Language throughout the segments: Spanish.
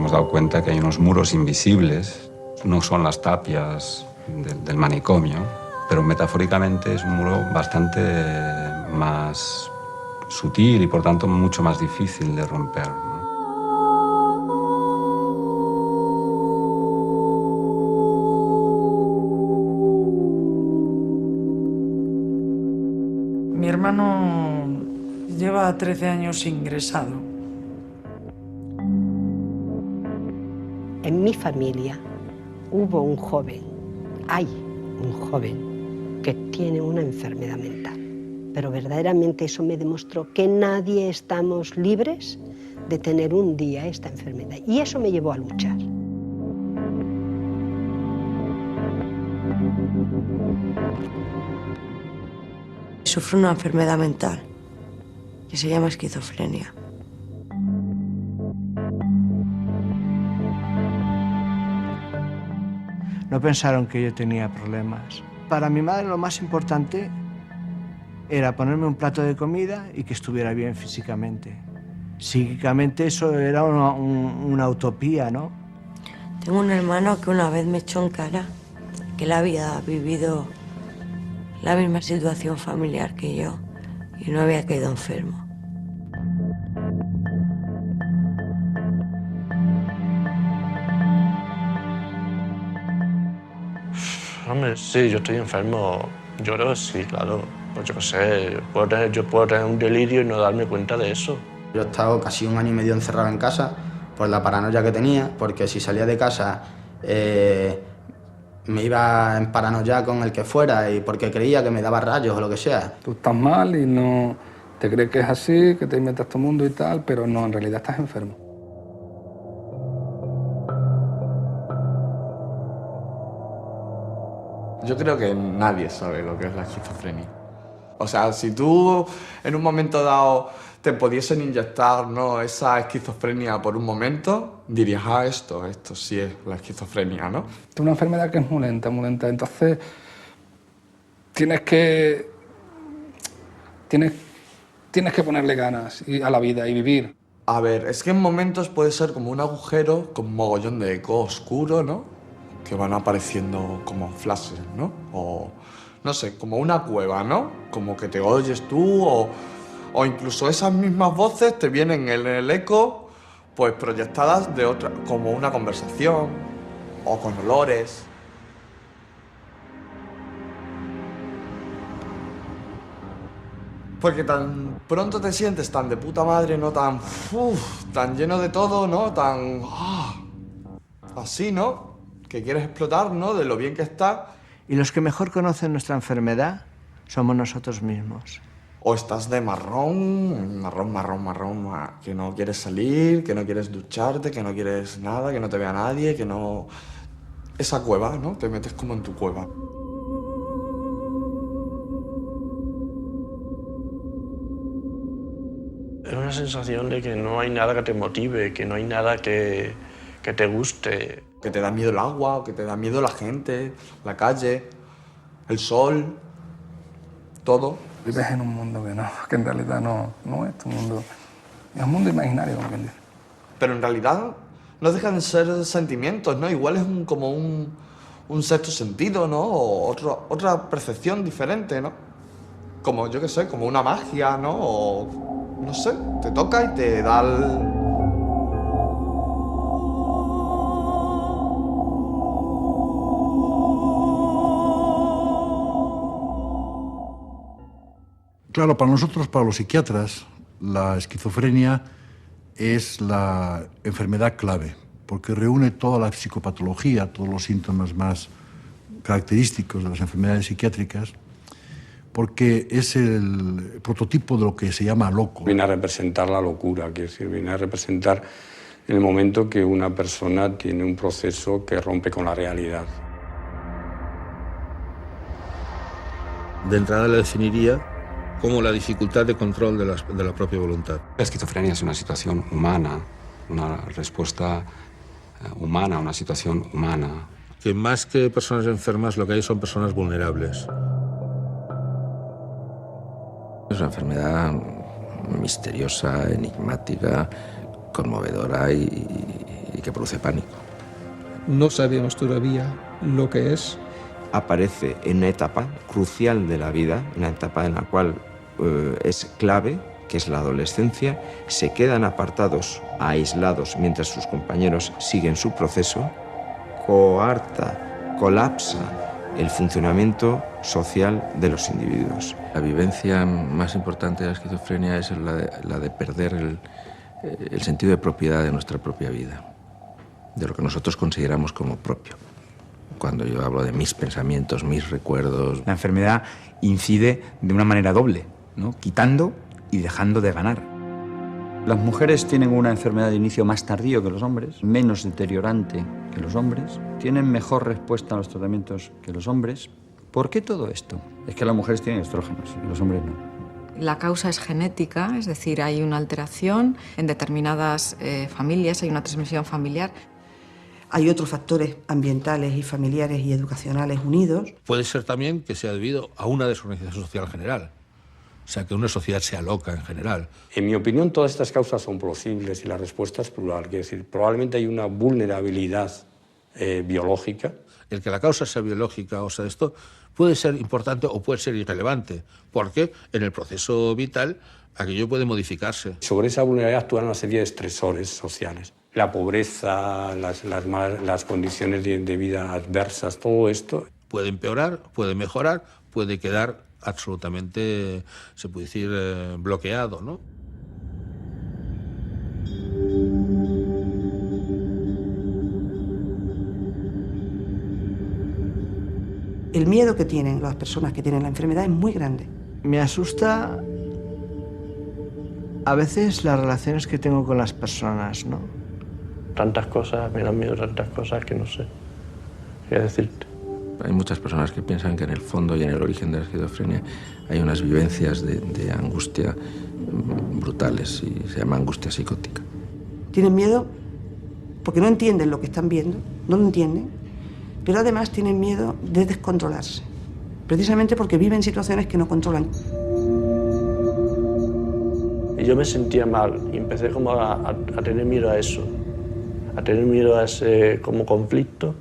hemos dado cuenta que hay unos muros invisibles, no son las tapias del manicomio, pero metafóricamente es un muro bastante más sutil y por tanto mucho más difícil de romper, ¿no? Mi hermano lleva 13 años ingresado. En mi familia hubo un joven, hay un joven que tiene una enfermedad mental. Pero verdaderamente eso me demostró que nadie estamos libres de tener un día esta enfermedad. Y eso me llevó a luchar. Sufro una enfermedad mental que se llama esquizofrenia. No pensaron que yo tenía problemas. Para mi madre lo más importante era ponerme un plato de comida y que estuviera bien físicamente. Psíquicamente eso era una utopía, ¿no? Tengo un hermano que una vez me echó en cara que él había vivido la misma situación familiar que yo y no había caído enfermo. Hombre, sí, yo estoy enfermo. Yo creo que sí, claro. Pues yo qué sé, yo puedo tener un delirio y no darme cuenta de eso. Yo he estado casi 1 año y medio encerrado en casa por la paranoia que tenía, porque si salía de casa me iba en paranoia con el que fuera y porque creía que me daba rayos o lo que sea. Tú estás mal y no te crees que es así, que te inventas tu mundo y tal, pero no, en realidad estás enfermo. Yo creo que nadie sabe lo que es la esquizofrenia. O sea, si tú en un momento dado te pudiesen inyectar, ¿no?, esa esquizofrenia por un momento, dirías, esto sí es la esquizofrenia, ¿no? Es una enfermedad que es muy lenta, muy lenta. Entonces tienes que ponerle ganas a la vida y vivir. A ver, es que en momentos puede ser como un agujero con mogollón de eco oscuro, ¿no?, que van apareciendo como flashes, ¿no? O, no sé, como una cueva, ¿no? Como que te oyes tú o incluso esas mismas voces te vienen en el eco, pues proyectadas de otra, como una conversación o con olores. Porque tan pronto te sientes tan de puta madre, ¿no? Tan lleno de todo, ¿no? Tan... así, ¿no? Que quieres explotar, ¿no?, de lo bien que está. Y los que mejor conocen nuestra enfermedad somos nosotros mismos. O estás de marrón, que no quieres salir, que no quieres ducharte, que no quieres nada, que no te vea nadie, que no... Esa cueva, ¿no? Te metes como en tu cueva. Es una sensación de que no hay nada que te motive, que no hay nada que te guste. Que te da miedo el agua, o que te da miedo la gente, la calle, el sol, todo. Vives en un mundo que en realidad no es tu mundo. Es un mundo imaginario, como quien dice. Pero en realidad no dejan de ser sentimientos, ¿no? Igual es como un sexto sentido, ¿no? O otra percepción diferente, ¿no? Como, yo qué sé, como una magia, ¿no? O, no sé, te toca y te da el... Claro, para nosotros, para los psiquiatras, la esquizofrenia es la enfermedad clave, porque reúne toda la psicopatología, todos los síntomas más característicos de las enfermedades psiquiátricas, porque es el prototipo de lo que se llama loco. Viene a representar la locura, quiere decir, viene a representar el momento que una persona tiene un proceso que rompe con la realidad. De entrada la definiría como la dificultad de control de la propia voluntad. La esquizofrenia es una situación humana, una respuesta humana, una situación humana. Que más que personas enfermas, lo que hay son personas vulnerables. Es una enfermedad misteriosa, enigmática, conmovedora y y que produce pánico. No sabemos todavía lo que es. Aparece en una etapa crucial de la vida, una etapa en la cual es clave, que es la adolescencia. Se quedan apartados, aislados, mientras sus compañeros siguen su proceso. Coarta, colapsa el funcionamiento social de los individuos. La vivencia más importante de la esquizofrenia es la de perder el sentido de propiedad de nuestra propia vida, de lo que nosotros consideramos como propio. Cuando yo hablo de mis pensamientos, mis recuerdos. La enfermedad incide de una manera doble, ¿no? Quitando y dejando de ganar. Las mujeres tienen una enfermedad de inicio más tardío que los hombres, menos deteriorante que los hombres, tienen mejor respuesta a los tratamientos que los hombres. ¿Por qué todo esto? Es que las mujeres tienen estrógenos y los hombres no. La causa es genética, es decir, hay una alteración en determinadas familias, hay una transmisión familiar. Hay otros factores ambientales y familiares y educacionales unidos. Puede ser también que sea debido a una desorganización social general. O sea, que una sociedad sea loca en general. En mi opinión, todas estas causas son plausibles y la respuesta es plural. Quiero decir, probablemente hay una vulnerabilidad biológica. El que la causa sea biológica o sea esto puede ser importante o puede ser irrelevante, porque en el proceso vital aquello puede modificarse. Sobre esa vulnerabilidad actúan una serie de estresores sociales. La pobreza, las condiciones de vida adversas, todo esto. Puede empeorar, puede mejorar, puede quedar absolutamente, se puede decir, bloqueado, ¿no? El miedo que tienen las personas que tienen la enfermedad es muy grande. Me asusta a veces las relaciones que tengo con las personas, ¿no? Tantas cosas, me dan miedo tantas cosas que no sé qué decirte. Hay muchas personas que piensan que en el fondo y en el origen de la esquizofrenia hay unas vivencias de angustia brutales y se llama angustia psicótica. Tienen miedo porque no entienden lo que están viendo, no lo entienden, pero además tienen miedo de descontrolarse, precisamente porque viven situaciones que no controlan. Y yo me sentía mal y empecé como a tener miedo a eso, a tener miedo a ese como conflicto.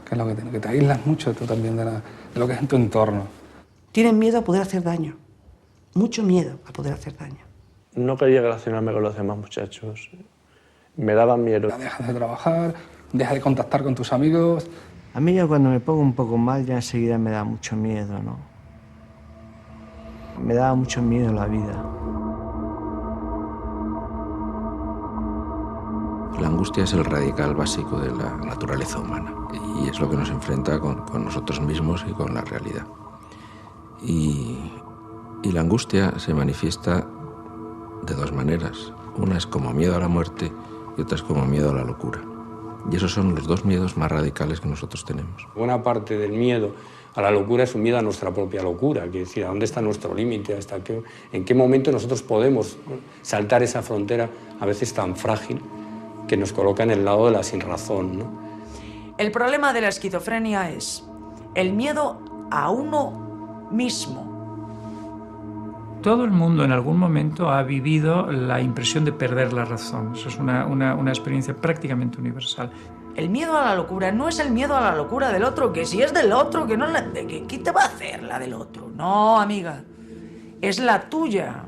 Que es lo que te aíslas mucho tú también de lo que es en tu entorno. Tienen miedo a poder hacer daño, mucho miedo a poder hacer daño. No quería relacionarme con los demás muchachos, me daban miedo. Dejas de trabajar, dejas de contactar con tus amigos. A mí ya cuando me pongo un poco mal ya enseguida me da mucho miedo, ¿no? Me da mucho miedo la vida. La angustia es el radical básico de la naturaleza humana y es lo que nos enfrenta con nosotros mismos y con la realidad. Y la angustia se manifiesta de dos maneras. Una es como miedo a la muerte y otra es como miedo a la locura. Y esos son los dos miedos más radicales que nosotros tenemos. Buena parte del miedo a la locura es un miedo a nuestra propia locura, que decir, ¿a dónde está nuestro límite? ¿En qué momento nosotros podemos saltar esa frontera a veces tan frágil que nos coloca en el lado de la sinrazón, ¿no? El problema de la esquizofrenia es el miedo a uno mismo. Todo el mundo en algún momento ha vivido la impresión de perder la razón. Eso es una experiencia prácticamente universal. El miedo a la locura no es el miedo a la locura del otro, que si es del otro, que no ¿qué te va a hacer la del otro? No, amiga, es la tuya.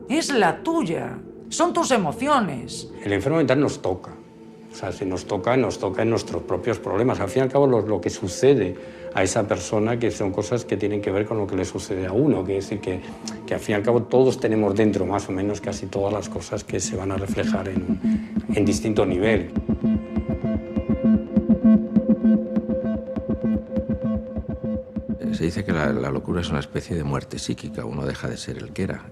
Es la tuya. Son tus emociones. El enfermo mental nos toca. O sea, si nos toca en nuestros propios problemas. Al fin y al cabo, lo que sucede a esa persona, que son cosas que tienen que ver con lo que le sucede a uno. Quiere decir que al fin y al cabo todos tenemos dentro más o menos casi todas las cosas que se van a reflejar en distinto nivel. Se dice que la locura es una especie de muerte psíquica. Uno deja de ser el que era.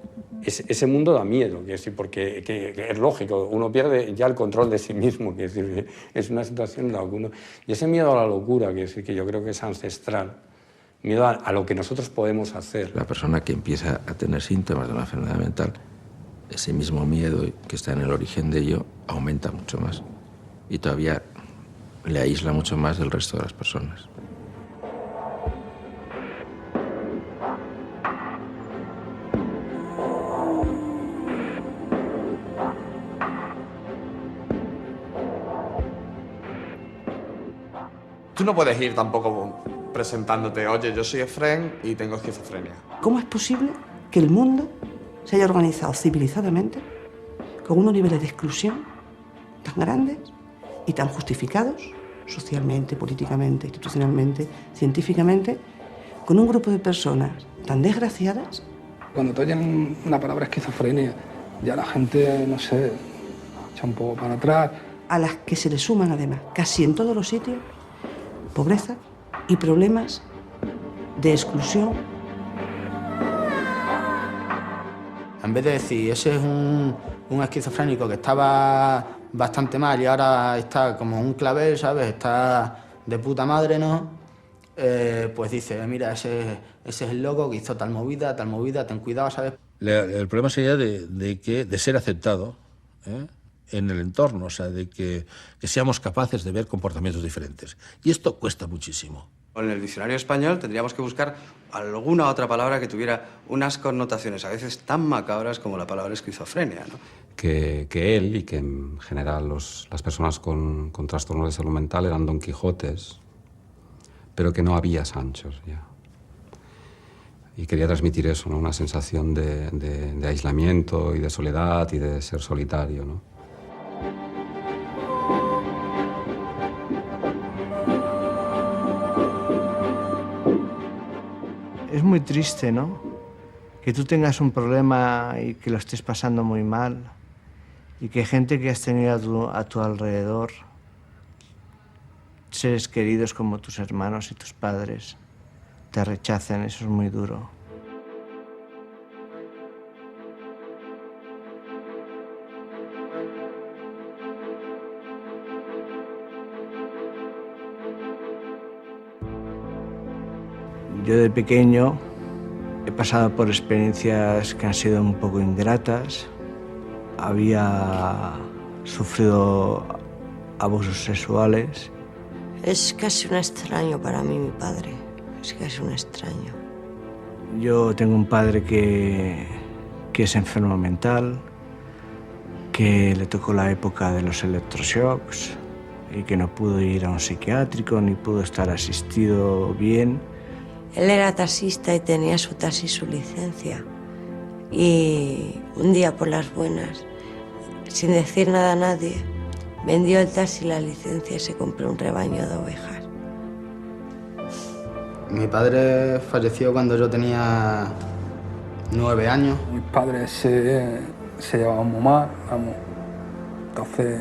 Ese mundo da miedo, quiero decir, porque que es lógico, uno pierde ya el control de sí mismo, quiero decir, es una situación en la que uno... Y ese miedo a la locura, quiero decir, que yo creo que es ancestral, miedo a lo que nosotros podemos hacer. La persona que empieza a tener síntomas de una enfermedad mental, ese mismo miedo que está en el origen de ello aumenta mucho más y todavía le aísla mucho más del resto de las personas. Tú no puedes ir tampoco presentándote, oye, yo soy Efrén y tengo esquizofrenia. ¿Cómo es posible que el mundo se haya organizado civilizadamente con unos niveles de exclusión tan grandes y tan justificados socialmente, políticamente, institucionalmente, científicamente, con un grupo de personas tan desgraciadas? Cuando te oyen la palabra esquizofrenia, ya la gente, no sé, echa un poco para atrás. A las que se le suman además, casi en todos los sitios, pobreza y problemas de exclusión. En vez de decir, ese es un esquizofrénico que estaba bastante mal y ahora está como un clavel, ¿sabes? Está de puta madre, ¿no? Pues dice, mira, ese es el loco que hizo tal movida, ten cuidado, ¿sabes? El problema sería de ser aceptado, ¿eh?, en el entorno, o sea, de que seamos capaces de ver comportamientos diferentes. Y esto cuesta muchísimo. En el diccionario español tendríamos que buscar alguna otra palabra que tuviera unas connotaciones a veces tan macabras como la palabra esquizofrenia, ¿no? Que él y que en general las personas con trastornos de salud mental eran Don Quijotes, pero que no había Sanchos ya. Y quería transmitir eso, ¿no? Una sensación de aislamiento y de soledad y de ser solitario, ¿no? Es muy triste, ¿no? Que tú tengas un problema y que lo estés pasando muy mal y que gente que has tenido a tu alrededor, seres queridos como tus hermanos y tus padres, te rechacen. Eso es muy duro. Yo de pequeño he pasado por experiencias que han sido un poco ingratas. Había sufrido abusos sexuales. Es casi un extraño para mí, mi padre. Es casi un extraño. Yo tengo un padre que es enfermo mental, que le tocó la época de los electroshocks y que no pudo ir a un psiquiátrico ni pudo estar asistido bien. Él era taxista y tenía su taxi y su licencia. Y un día por las buenas, sin decir nada a nadie, vendió el taxi y la licencia y se compró un rebaño de ovejas. Mi padre falleció cuando yo tenía 9 años. Mis padres se llevaban muy mal, vamos. Entonces,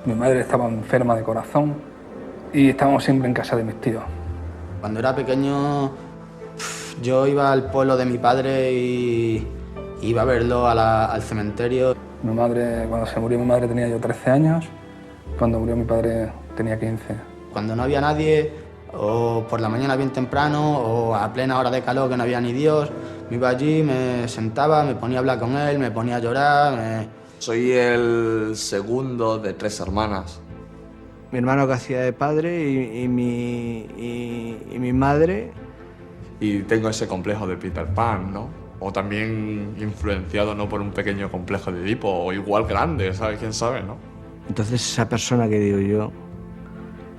mi madre estaba enferma de corazón y estábamos siempre en casa de mis tíos. Cuando era pequeño, yo iba al pueblo de mi padre y iba a verlo al cementerio. Mi madre, cuando se murió mi madre tenía yo 13 años, cuando murió mi padre tenía 15. Cuando no había nadie, o por la mañana bien temprano, o a plena hora de calor que no había ni Dios, me iba allí, me sentaba, me ponía a hablar con él, me ponía a llorar. Soy el segundo de 3 hermanas. Mi hermano que hacía de padre y mi madre. Y tengo ese complejo de Peter Pan, ¿no? O también influenciado, ¿no?, por un pequeño complejo de Edipo, o igual grande, ¿sabes? ¿Quién sabe, no? Entonces esa persona que digo yo,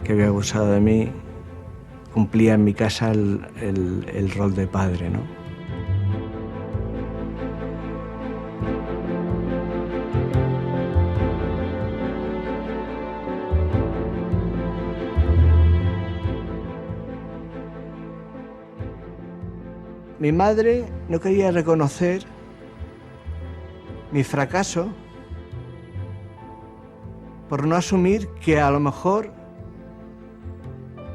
que había abusado de mí, cumplía en mi casa el rol de padre, ¿no? Mi madre no quería reconocer mi fracaso por no asumir que a lo mejor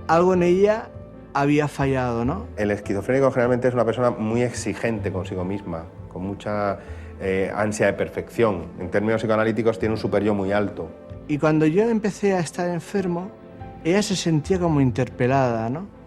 algo en ella había fallado, ¿no? El esquizofrénico generalmente es una persona muy exigente consigo misma, con mucha ansia de perfección. En términos psicoanalíticos tiene un superyo muy alto. Y cuando yo empecé a estar enfermo, ella se sentía como interpelada, ¿no?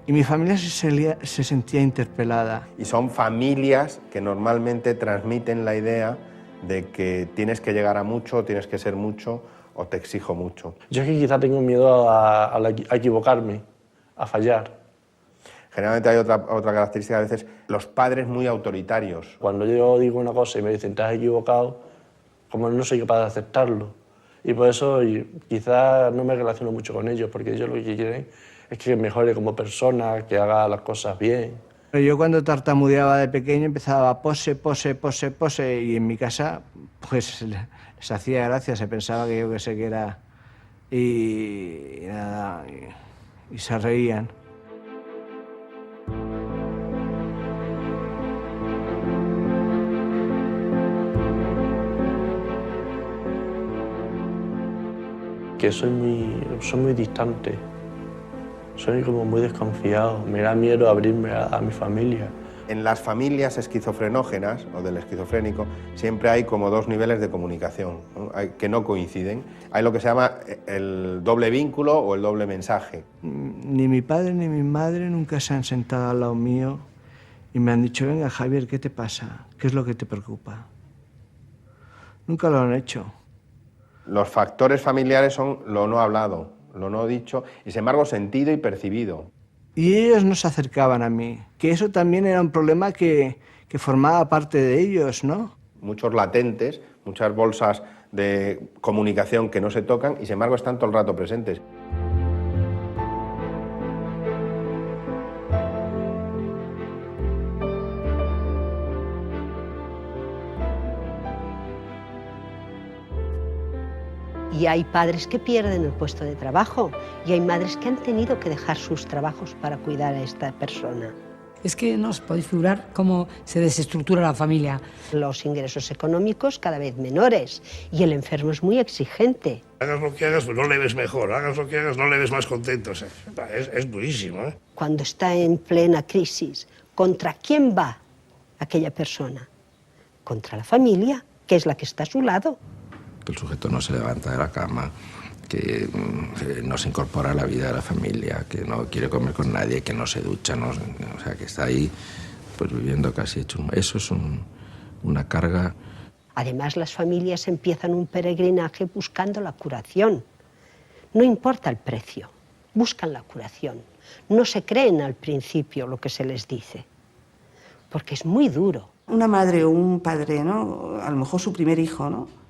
Y mi familia se sentía interpelada. Y son familias que normalmente transmiten la idea de que tienes que llegar a mucho, tienes que ser mucho o te exijo mucho. Yo es que quizá tengo miedo a equivocarme, a fallar. Generalmente hay otra característica, a veces los padres muy autoritarios. Cuando yo digo una cosa y me dicen te has equivocado, como no soy capaz de aceptarlo. Y por eso quizás no me relaciono mucho con ellos, porque ellos lo que quieren es que mejore como persona, que haga las cosas bien. Yo cuando tartamudeaba de pequeño empezaba pose, pose, pose, pose, y en mi casa pues les hacía gracia, se pensaba que yo que sé que era... Y nada, y se reían. Que soy muy distante, soy como muy desconfiado, me da miedo abrirme a mi familia. En las familias esquizofrenógenas o del esquizofrénico siempre hay como dos niveles de comunicación, ¿no? Que no coinciden. Hay lo que se llama el doble vínculo o el doble mensaje. Ni mi padre ni mi madre nunca se han sentado al lado mío y me han dicho, venga Javier, ¿qué te pasa? ¿Qué es lo que te preocupa? Nunca lo han hecho. Los factores familiares son lo no hablado, lo no dicho y sin embargo sentido y percibido. Y ellos no se acercaban a mí, que eso también era un problema que formaba parte de ellos, ¿no? Muchos latentes, muchas bolsas de comunicación que no se tocan y sin embargo están todo el rato presentes. Y hay padres que pierden el puesto de trabajo y hay madres que han tenido que dejar sus trabajos para cuidar a esta persona. Es que no os podéis figurar cómo se desestructura la familia. Los ingresos económicos cada vez menores y el enfermo es muy exigente. Hagas lo que hagas, pues no le ves mejor. Hagas lo que hagas, no le ves más contento. O sea, es durísimo, ¿eh? Cuando está en plena crisis, ¿contra quién va aquella persona? Contra la familia, que es la que está a su lado. Que el sujeto no se levanta de la cama, que no se incorpora a la vida de la familia, que no quiere comer con nadie, que no se ducha, o sea, que está ahí pues viviendo casi hecho. Eso es una carga. Además, las familias empiezan un peregrinaje buscando la curación. No importa el precio, buscan la curación. No se creen al principio lo que se les dice, porque es muy duro. Una madre o un padre, ¿no? A lo mejor su primer hijo, ¿no?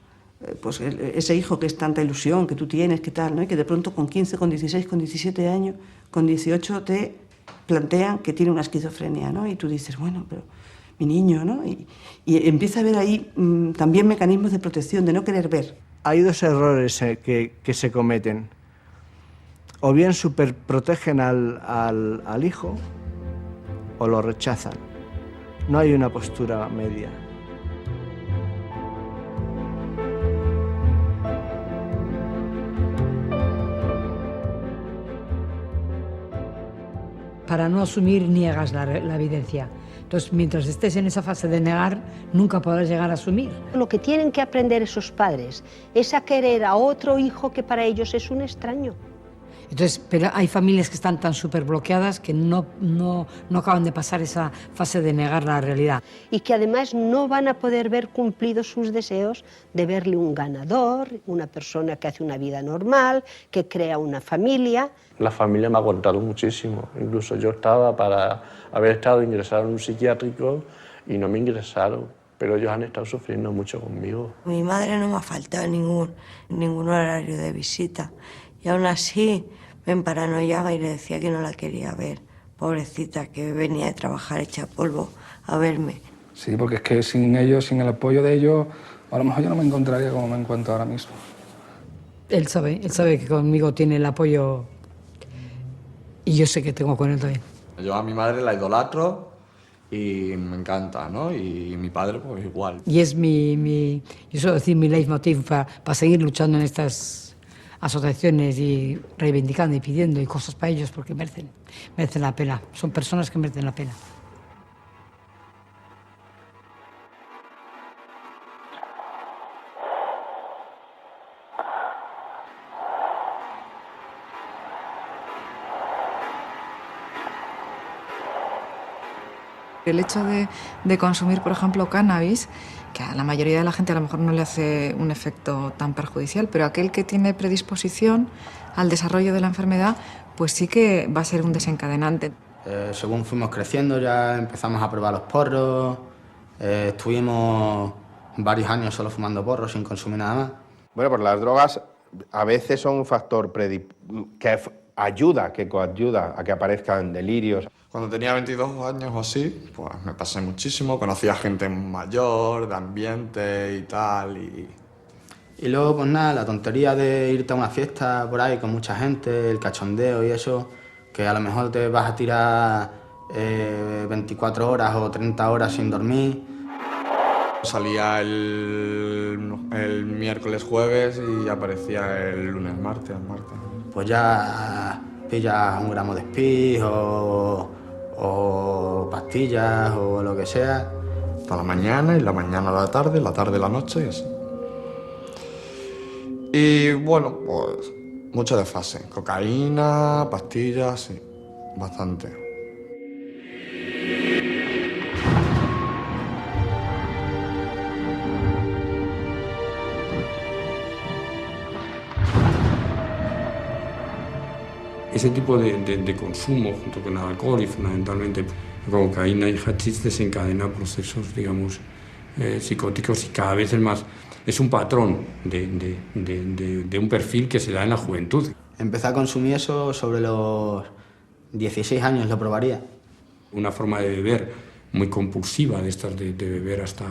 Pues ese hijo que es tanta ilusión que tú tienes, que tal, ¿no? Y que de pronto con 15, con 16, con 17 años, con 18 te plantean que tiene una esquizofrenia, ¿no? Y tú dices, bueno, pero mi niño, ¿no? Y empieza a haber ahí también mecanismos de protección, de no querer ver. Hay dos errores que se cometen. O bien superprotegen al hijo o lo rechazan. No hay una postura media. Para no asumir, niegas la evidencia. Entonces, mientras estés en esa fase de negar, nunca podrás llegar a asumir. Lo que tienen que aprender esos padres es a querer a otro hijo que para ellos es un extraño. Entonces, pero hay familias que están tan súper bloqueadas que no acaban de pasar esa fase de negar la realidad. Y que además no van a poder ver cumplidos sus deseos de verle un ganador, una persona que hace una vida normal, que crea una familia. La familia me ha aguantado muchísimo. Incluso yo estaba para haber estado ingresado en un psiquiátrico y no me ingresaron. Pero ellos han estado sufriendo mucho conmigo. Mi madre no me ha faltado ningún horario de visita. Y aún así me emparanoiaba y le decía que no la quería ver. Pobrecita, que venía de trabajar hecha polvo a verme. Sí, porque es que sin ellos, sin el apoyo de ellos, a lo mejor yo no me encontraría como me encuentro ahora mismo. Él sabe que conmigo tiene el apoyo y yo sé que tengo con él también. Yo a mi madre la idolatro y me encanta, ¿no? Y mi padre pues igual. Y es yo suelo decir, mi leitmotiv para seguir luchando en estas asociaciones y reivindicando y pidiendo y cosas para ellos porque merecen la pena. Son personas que merecen la pena. El hecho de consumir, por ejemplo, cannabis, que a la mayoría de la gente a lo mejor no le hace un efecto tan perjudicial, pero aquel que tiene predisposición al desarrollo de la enfermedad, pues sí que va a ser un desencadenante. Según fuimos creciendo ya empezamos a probar los porros, estuvimos varios años solo fumando porros sin consumir nada más. Bueno, pues las drogas a veces son un factor que ayuda, que coayuda a que aparezcan delirios. Cuando tenía 22 años o así, pues me pasé muchísimo, conocía gente mayor, de ambiente y tal, Y luego, pues nada, la tontería de irte a una fiesta por ahí con mucha gente, el cachondeo y eso, que a lo mejor te vas a tirar 24 horas o 30 horas sin dormir. Salía el miércoles, jueves y aparecía el lunes, martes. Pues ya pillas un gramo de speed o pastillas o lo que sea. Hasta la mañana y la mañana a la tarde a la noche y así. Y bueno, pues mucho desfase. Cocaína, pastillas, sí, bastante. Ese tipo de consumo, junto con el alcohol y fundamentalmente cocaína y hachís, desencadena procesos, digamos, psicóticos y cada vez es un patrón de un perfil que se da en la juventud. Empecé a consumir eso sobre los 16 años, lo probaría. Una forma de beber muy compulsiva, de estas de beber hasta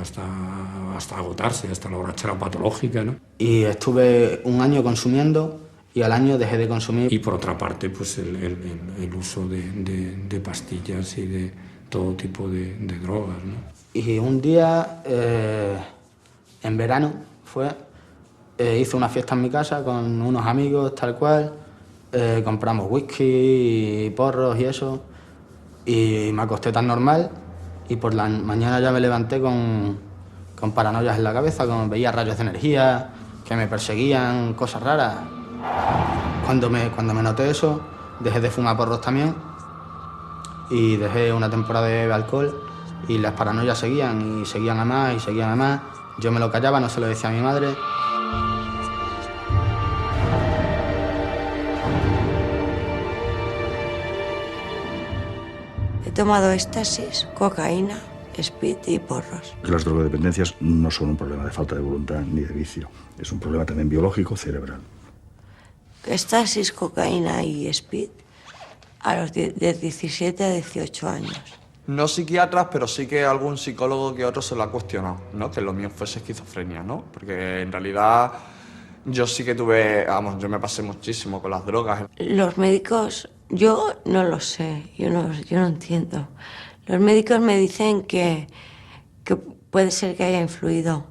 agotarse, hasta la borrachera patológica, ¿no? Y estuve un año consumiendo y al año dejé de consumir. Y por otra parte, pues el uso de pastillas y de todo tipo de drogas, ¿no? Y un día, en verano, hice una fiesta en mi casa con unos amigos, tal cual. Compramos whisky y porros y eso. Y me acosté tan normal y por la mañana ya me levanté con paranoias en la cabeza, veía rayos de energía, que me perseguían, cosas raras. Cuando me noté eso, dejé de fumar porros también y dejé una temporada de beber alcohol y las paranoias seguían a más. Yo me lo callaba, no se lo decía a mi madre. He tomado éxtasis, cocaína, speed y porros. Las drogodependencias no son un problema de falta de voluntad ni de vicio, es un problema también biológico cerebral. Éxtasis, cocaína y speed a los de 17 a 18 años. No psiquiatras, pero sí que algún psicólogo que otro se lo ha cuestionado, ¿no? Que lo mío fuese esquizofrenia, ¿no? Porque en realidad yo sí que tuve, yo me pasé muchísimo con las drogas. Los médicos, yo no lo sé, yo no entiendo. Los médicos me dicen que puede ser que haya influido,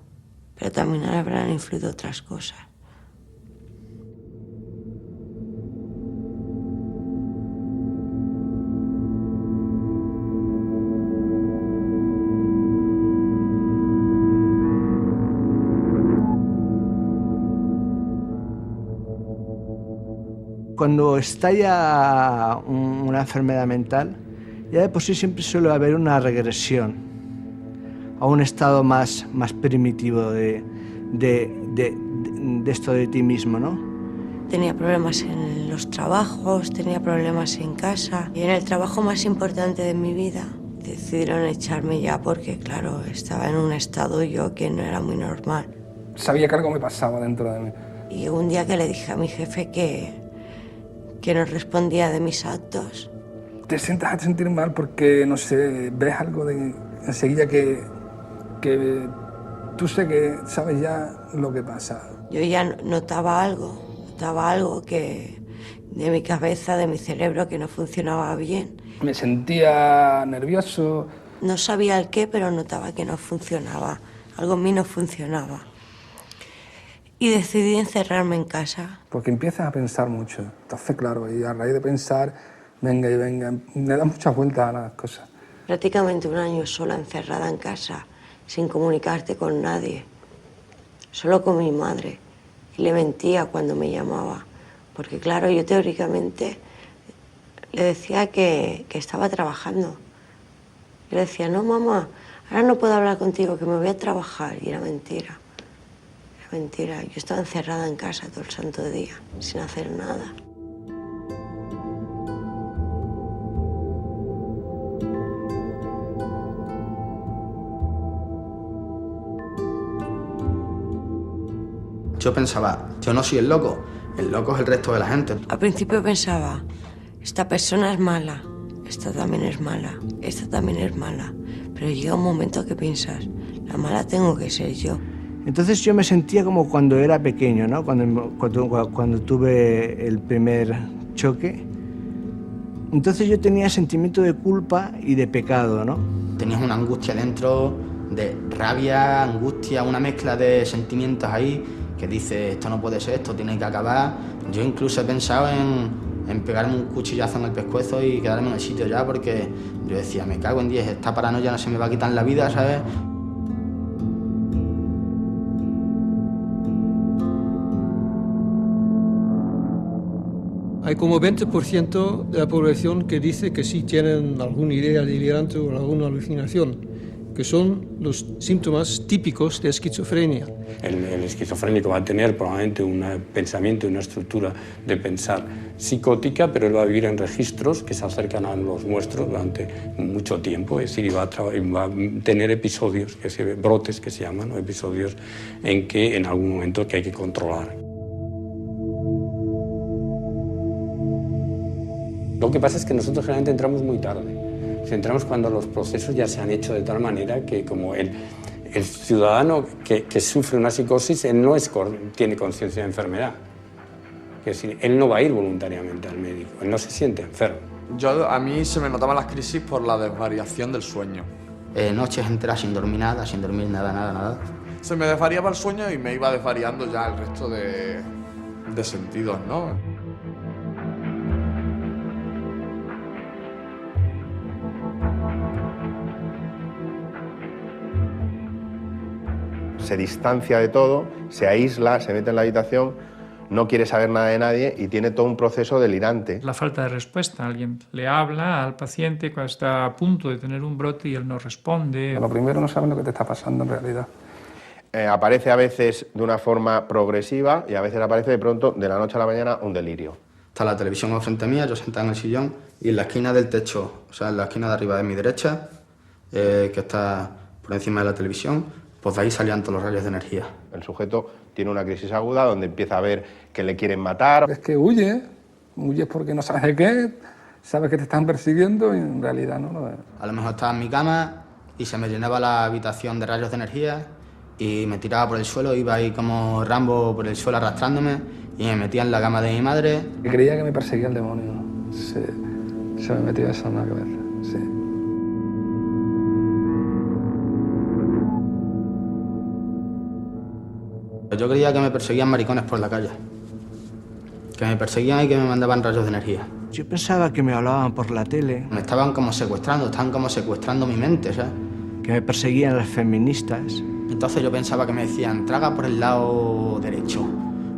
pero también habrán influido otras cosas. Cuando estalla una enfermedad mental, ya de por sí siempre suele haber una regresión a un estado más primitivo de esto de ti mismo, ¿no? Tenía problemas en los trabajos, tenía problemas en casa y en el trabajo más importante de mi vida decidieron echarme ya porque, claro, estaba en un estado yo que no era muy normal. Sabía que algo me pasaba dentro de mí. Y un día que le dije a mi jefe que no respondía de mis actos. Te sientas a sentir mal porque, no sé, ves algo enseguida que tú que sabes ya lo que pasa. Yo ya notaba algo que de mi cabeza, de mi cerebro, que no funcionaba bien. Me sentía nervioso. No sabía el qué, pero notaba que no funcionaba. Algo en mí no funcionaba. Y decidí encerrarme en casa. Porque empiezas a pensar mucho. Entonces, claro, y a raíz de pensar, venga, le das muchas vueltas a las cosas. Prácticamente un año sola, encerrada en casa, sin comunicarte con nadie. Solo con mi madre. Y le mentía cuando me llamaba. Porque, claro, yo teóricamente le decía que estaba trabajando. Yo le decía, no, mamá, ahora no puedo hablar contigo, que me voy a trabajar. Y era mentira. Mentira, yo estaba encerrada en casa todo el santo día, sin hacer nada. Yo pensaba, yo no soy el loco es el resto de la gente. Al principio pensaba, esta persona es mala, esta también es mala, esta también es mala. Pero llega un momento que piensas, la mala tengo que ser yo. Entonces yo me sentía como cuando era pequeño, ¿no? Cuando tuve el primer choque. Entonces yo tenía sentimiento de culpa y de pecado, ¿no? Tenías una angustia dentro, de rabia, angustia, una mezcla de sentimientos ahí que dices, esto no puede ser, esto tiene que acabar. Yo incluso he pensado en pegarme un cuchillazo en el pescuezo y quedarme en el sitio ya, porque yo decía, me cago en 10, esta paranoia no se me va a quitar en la vida, ¿sabes? Hay como 20% de la población que dice que sí tienen alguna idea delirante o alguna alucinación, que son los síntomas típicos de esquizofrenia. El esquizofrénico va a tener probablemente un pensamiento y una estructura de pensar psicótica, pero él va a vivir en registros que se acercan a los nuestros durante mucho tiempo, es decir, y va a tener episodios, brotes que se llaman, ¿no? Episodios en que en algún momento que hay que controlar. Lo que pasa es que nosotros generalmente entramos muy tarde. Entramos cuando los procesos ya se han hecho de tal manera que como el ciudadano que sufre una psicosis, él no tiene conciencia de enfermedad. Es decir, él no va a ir voluntariamente al médico, él no se siente enfermo. A mí se me notaban las crisis por la desvariación del sueño. Noches enteras sin dormir nada. Se me desvariaba el sueño y me iba desvariando ya el resto de sentidos, ¿no? Se distancia de todo, se aísla, se mete en la habitación, no quiere saber nada de nadie y tiene todo un proceso delirante. La falta de respuesta. Alguien le habla al paciente cuando está a punto de tener un brote y él no responde. Lo primero, no saben lo que te está pasando en realidad. Aparece a veces de una forma progresiva y a veces aparece de pronto, de la noche a la mañana, un delirio. Está la televisión enfrente mía, yo sentado en el sillón y en la esquina del techo, o sea, en la esquina de arriba de mi derecha, que está por encima de la televisión, pues de ahí salían todos los rayos de energía. El sujeto tiene una crisis aguda donde empieza a ver que le quieren matar. Es que huyes porque no sabes de qué, sabes que te están persiguiendo y en realidad no lo ves. A lo mejor estaba en mi cama y se me llenaba la habitación de rayos de energía y me tiraba por el suelo, iba ahí como Rambo por el suelo arrastrándome y me metía en la cama de mi madre. Y creía que me perseguía el demonio. Se me metió eso en la cabeza, sí. Yo creía que me perseguían maricones por la calle, que me perseguían y que me mandaban rayos de energía. Yo pensaba que me hablaban por la tele. Me estaban como secuestrando mi mente, ¿sabes? Que me perseguían las feministas. Entonces yo pensaba que me decían, traga por el lado derecho.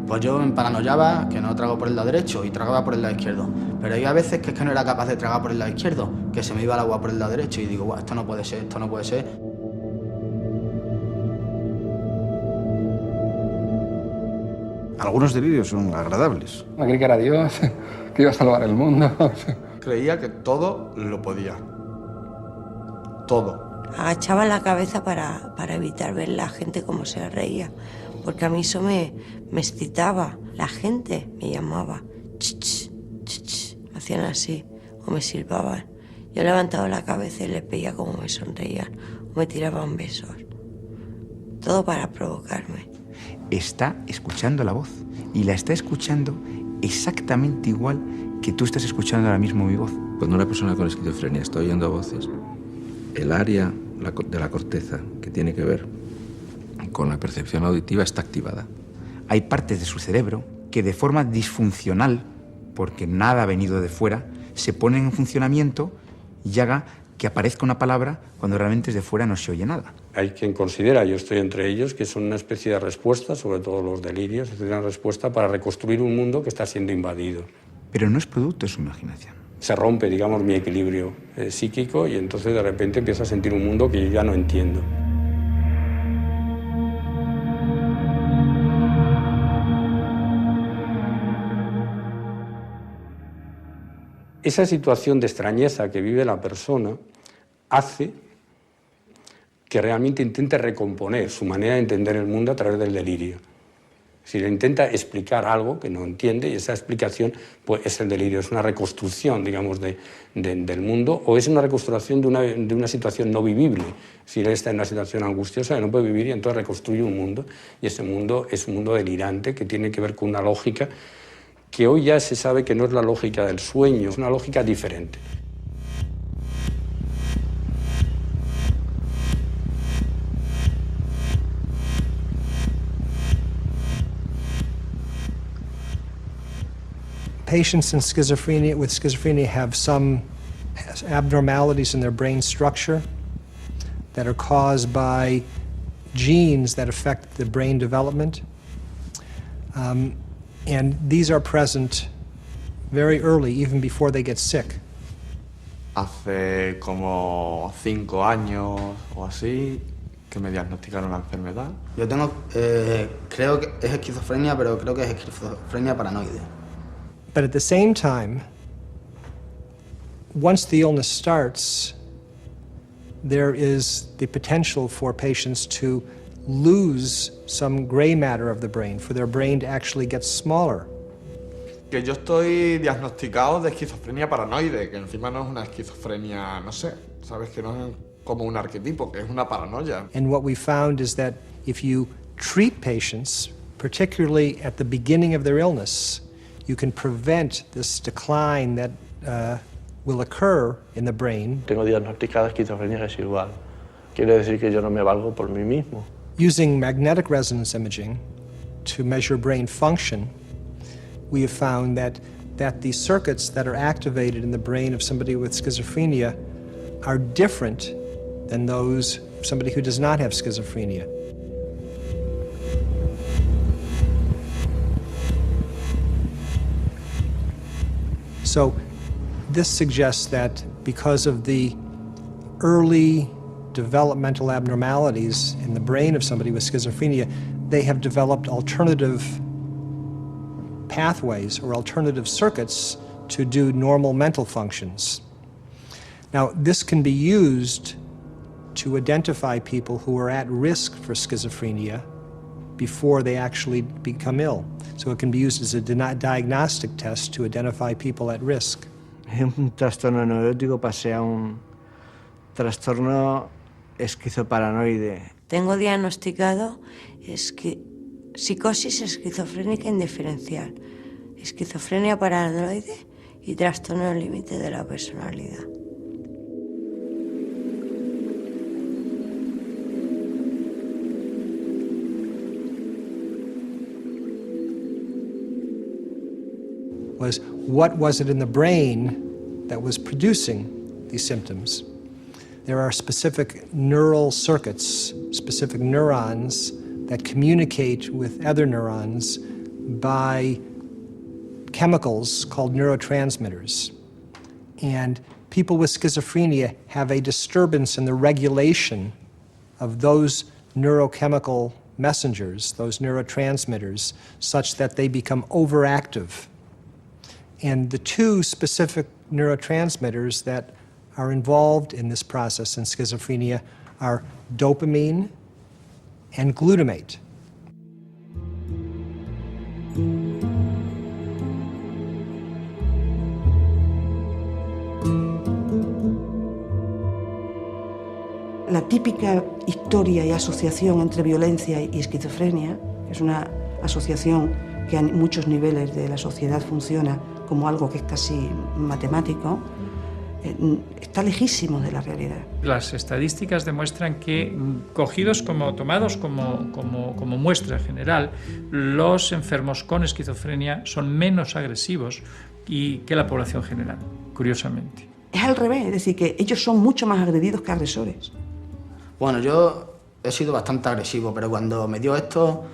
Pues yo me paranoiaba que no trago por el lado derecho y tragaba por el lado izquierdo. Pero había veces que es que no era capaz de tragar por el lado izquierdo, que se me iba el agua por el lado derecho y digo, esto no puede ser, esto no puede ser. Algunos delirios son agradables. Me creí que era Dios, que iba a salvar el mundo. Creía que todo lo podía. Todo. Agachaba la cabeza para evitar ver la gente cómo se reía, porque a mí eso me excitaba. La gente me llamaba, me hacían así, o me silbaban. Yo levantaba la cabeza y les veía cómo me sonreían, o me tiraban besos. Todo para provocarme. Está escuchando la voz y la está escuchando exactamente igual que tú estás escuchando ahora mismo mi voz. Cuando una persona con esquizofrenia está oyendo voces, el área de la corteza que tiene que ver con la percepción auditiva está activada. Hay partes de su cerebro que de forma disfuncional, porque nada ha venido de fuera, se ponen en funcionamiento y haga que aparezca una palabra cuando realmente desde fuera no se oye nada. Hay quien considera, yo estoy entre ellos, que son una especie de respuesta, sobre todo los delirios, es una respuesta para reconstruir un mundo que está siendo invadido. Pero no es producto de su imaginación. Se rompe, digamos, mi equilibrio psíquico y entonces de repente empiezo a sentir un mundo que yo ya no entiendo. Esa situación de extrañeza que vive la persona hace que realmente intente recomponer su manera de entender el mundo a través del delirio. Es Si le intenta explicar algo que no entiende y esa explicación pues, es el delirio, es una reconstrucción, digamos, del mundo o es una reconstrucción de una situación no vivible. Si él está en una situación angustiosa, él no puede vivir y entonces reconstruye un mundo y ese mundo es un mundo delirante que tiene que ver con una lógica que hoy ya se sabe que no es la lógica del sueño, es una lógica diferente. Patients with schizophrenia have some abnormalities in their brain structure that are caused by genes that affect the brain development. And these are present very early, even before they get sick. Hace como 5 años o así que me diagnosticaron la enfermedad. Yo tengo, creo que es esquizofrenia, pero creo que es esquizofrenia paranoide. But at the same time, once the illness starts, there is the potential for patients to lose some gray matter of the brain, for their brain to actually get smaller. Que yo estoy diagnosticado de esquizofrenia paranoide, que encima no es una esquizofrenia, no sé, sabes que no es como un arquetipo, que es una paranoia. And what we found is that if you treat patients, particularly at the beginning of their illness, you can prevent this decline that will occur in the brain. Tengo diagnosticada esquizofrenia residual. Quiere decir que yo no me valgo por mí mismo. Using magnetic resonance imaging to measure brain function, we have found that the circuits that are activated in the brain of somebody with schizophrenia are different than those of somebody who does not have schizophrenia. So this suggests that because of the early developmental abnormalities in the brain of somebody with schizophrenia, they have developed alternative pathways or alternative circuits to do normal mental functions. Now, this can be used to identify people who are at risk for schizophrenia before they actually become ill. So it can be used as a diagnostic test to identify people at risk. Un trastorno neurótico pasé a un trastorno esquizoparanoide. Tengo diagnosticado psicosis esquizofrénica indiferencial, esquizofrenia paranoide y trastorno límite de la personalidad. Was what was it in the brain that was producing these symptoms? There are specific neural circuits, specific neurons that communicate with other neurons by chemicals called neurotransmitters. And people with schizophrenia have a disturbance in the regulation of those neurochemical messengers, those neurotransmitters, such that they become overactive. And the two specific neurotransmitters that are involved in this process in schizophrenia are dopamine and glutamate. La típica historia y asociación entre violencia y esquizofrenia, que es una asociación que a muchos niveles de la sociedad funciona como algo que es casi matemático, está lejísimo de la realidad. Las estadísticas demuestran que, tomados como muestra general, los enfermos con esquizofrenia son menos agresivos que la población general, curiosamente. Es al revés, es decir, que ellos son mucho más agredidos que agresores. Bueno, yo he sido bastante agresivo, pero cuando me dio esto,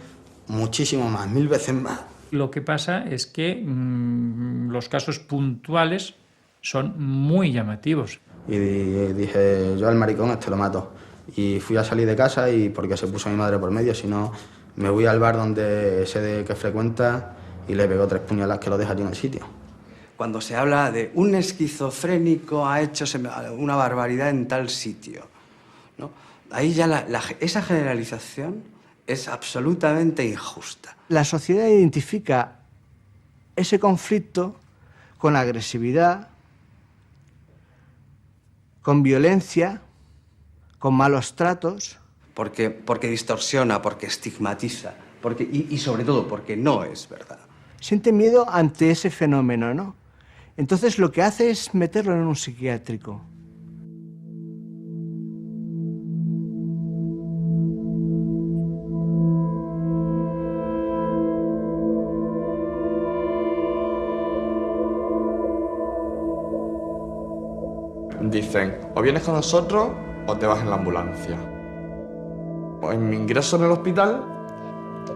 muchísimo más, 1000 veces más. Lo que pasa es que los casos puntuales son muy llamativos. Y dije, yo al maricón lo mato. Y fui a salir de casa y porque se puso mi madre por medio, si no, me voy al bar donde sé de que frecuenta y le pegó 3 puñaladas que lo deja allí en el sitio. Cuando se habla de un esquizofrénico ha hecho una barbaridad en tal sitio, ¿no? Ahí ya esa generalización es absolutamente injusta. La sociedad identifica ese conflicto con agresividad, con violencia, con malos tratos. Porque distorsiona, porque estigmatiza, y sobre todo porque no es verdad. Siente miedo ante ese fenómeno, ¿no? Entonces lo que hace es meterlo en un psiquiátrico. Dicen, o vienes con nosotros o te vas en la ambulancia. En mi ingreso en el hospital,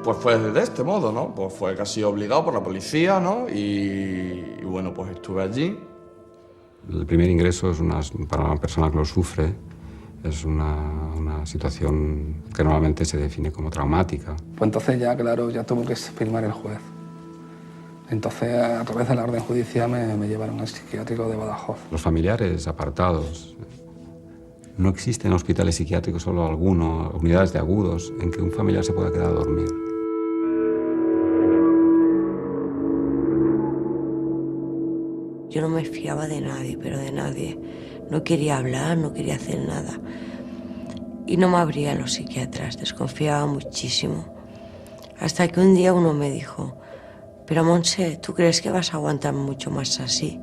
pues fue de este modo, ¿no? Pues fue casi obligado por la policía, ¿no? Y bueno, pues estuve allí. El primer ingreso es para una persona que lo sufre, es una situación que normalmente se define como traumática. Pues entonces ya, claro, ya tuvo que firmar el juez. Entonces, a través de la orden judicial me llevaron al psiquiátrico de Badajoz. Los familiares apartados. No existen hospitales psiquiátricos, solo algunos, unidades de agudos, en que un familiar se pueda quedar a dormir. Yo no me fiaba de nadie, pero de nadie. No quería hablar, no quería hacer nada. Y no me abrían los psiquiatras, desconfiaba muchísimo. Hasta que un día uno me dijo, pero Montse, ¿tú crees que vas a aguantar mucho más así?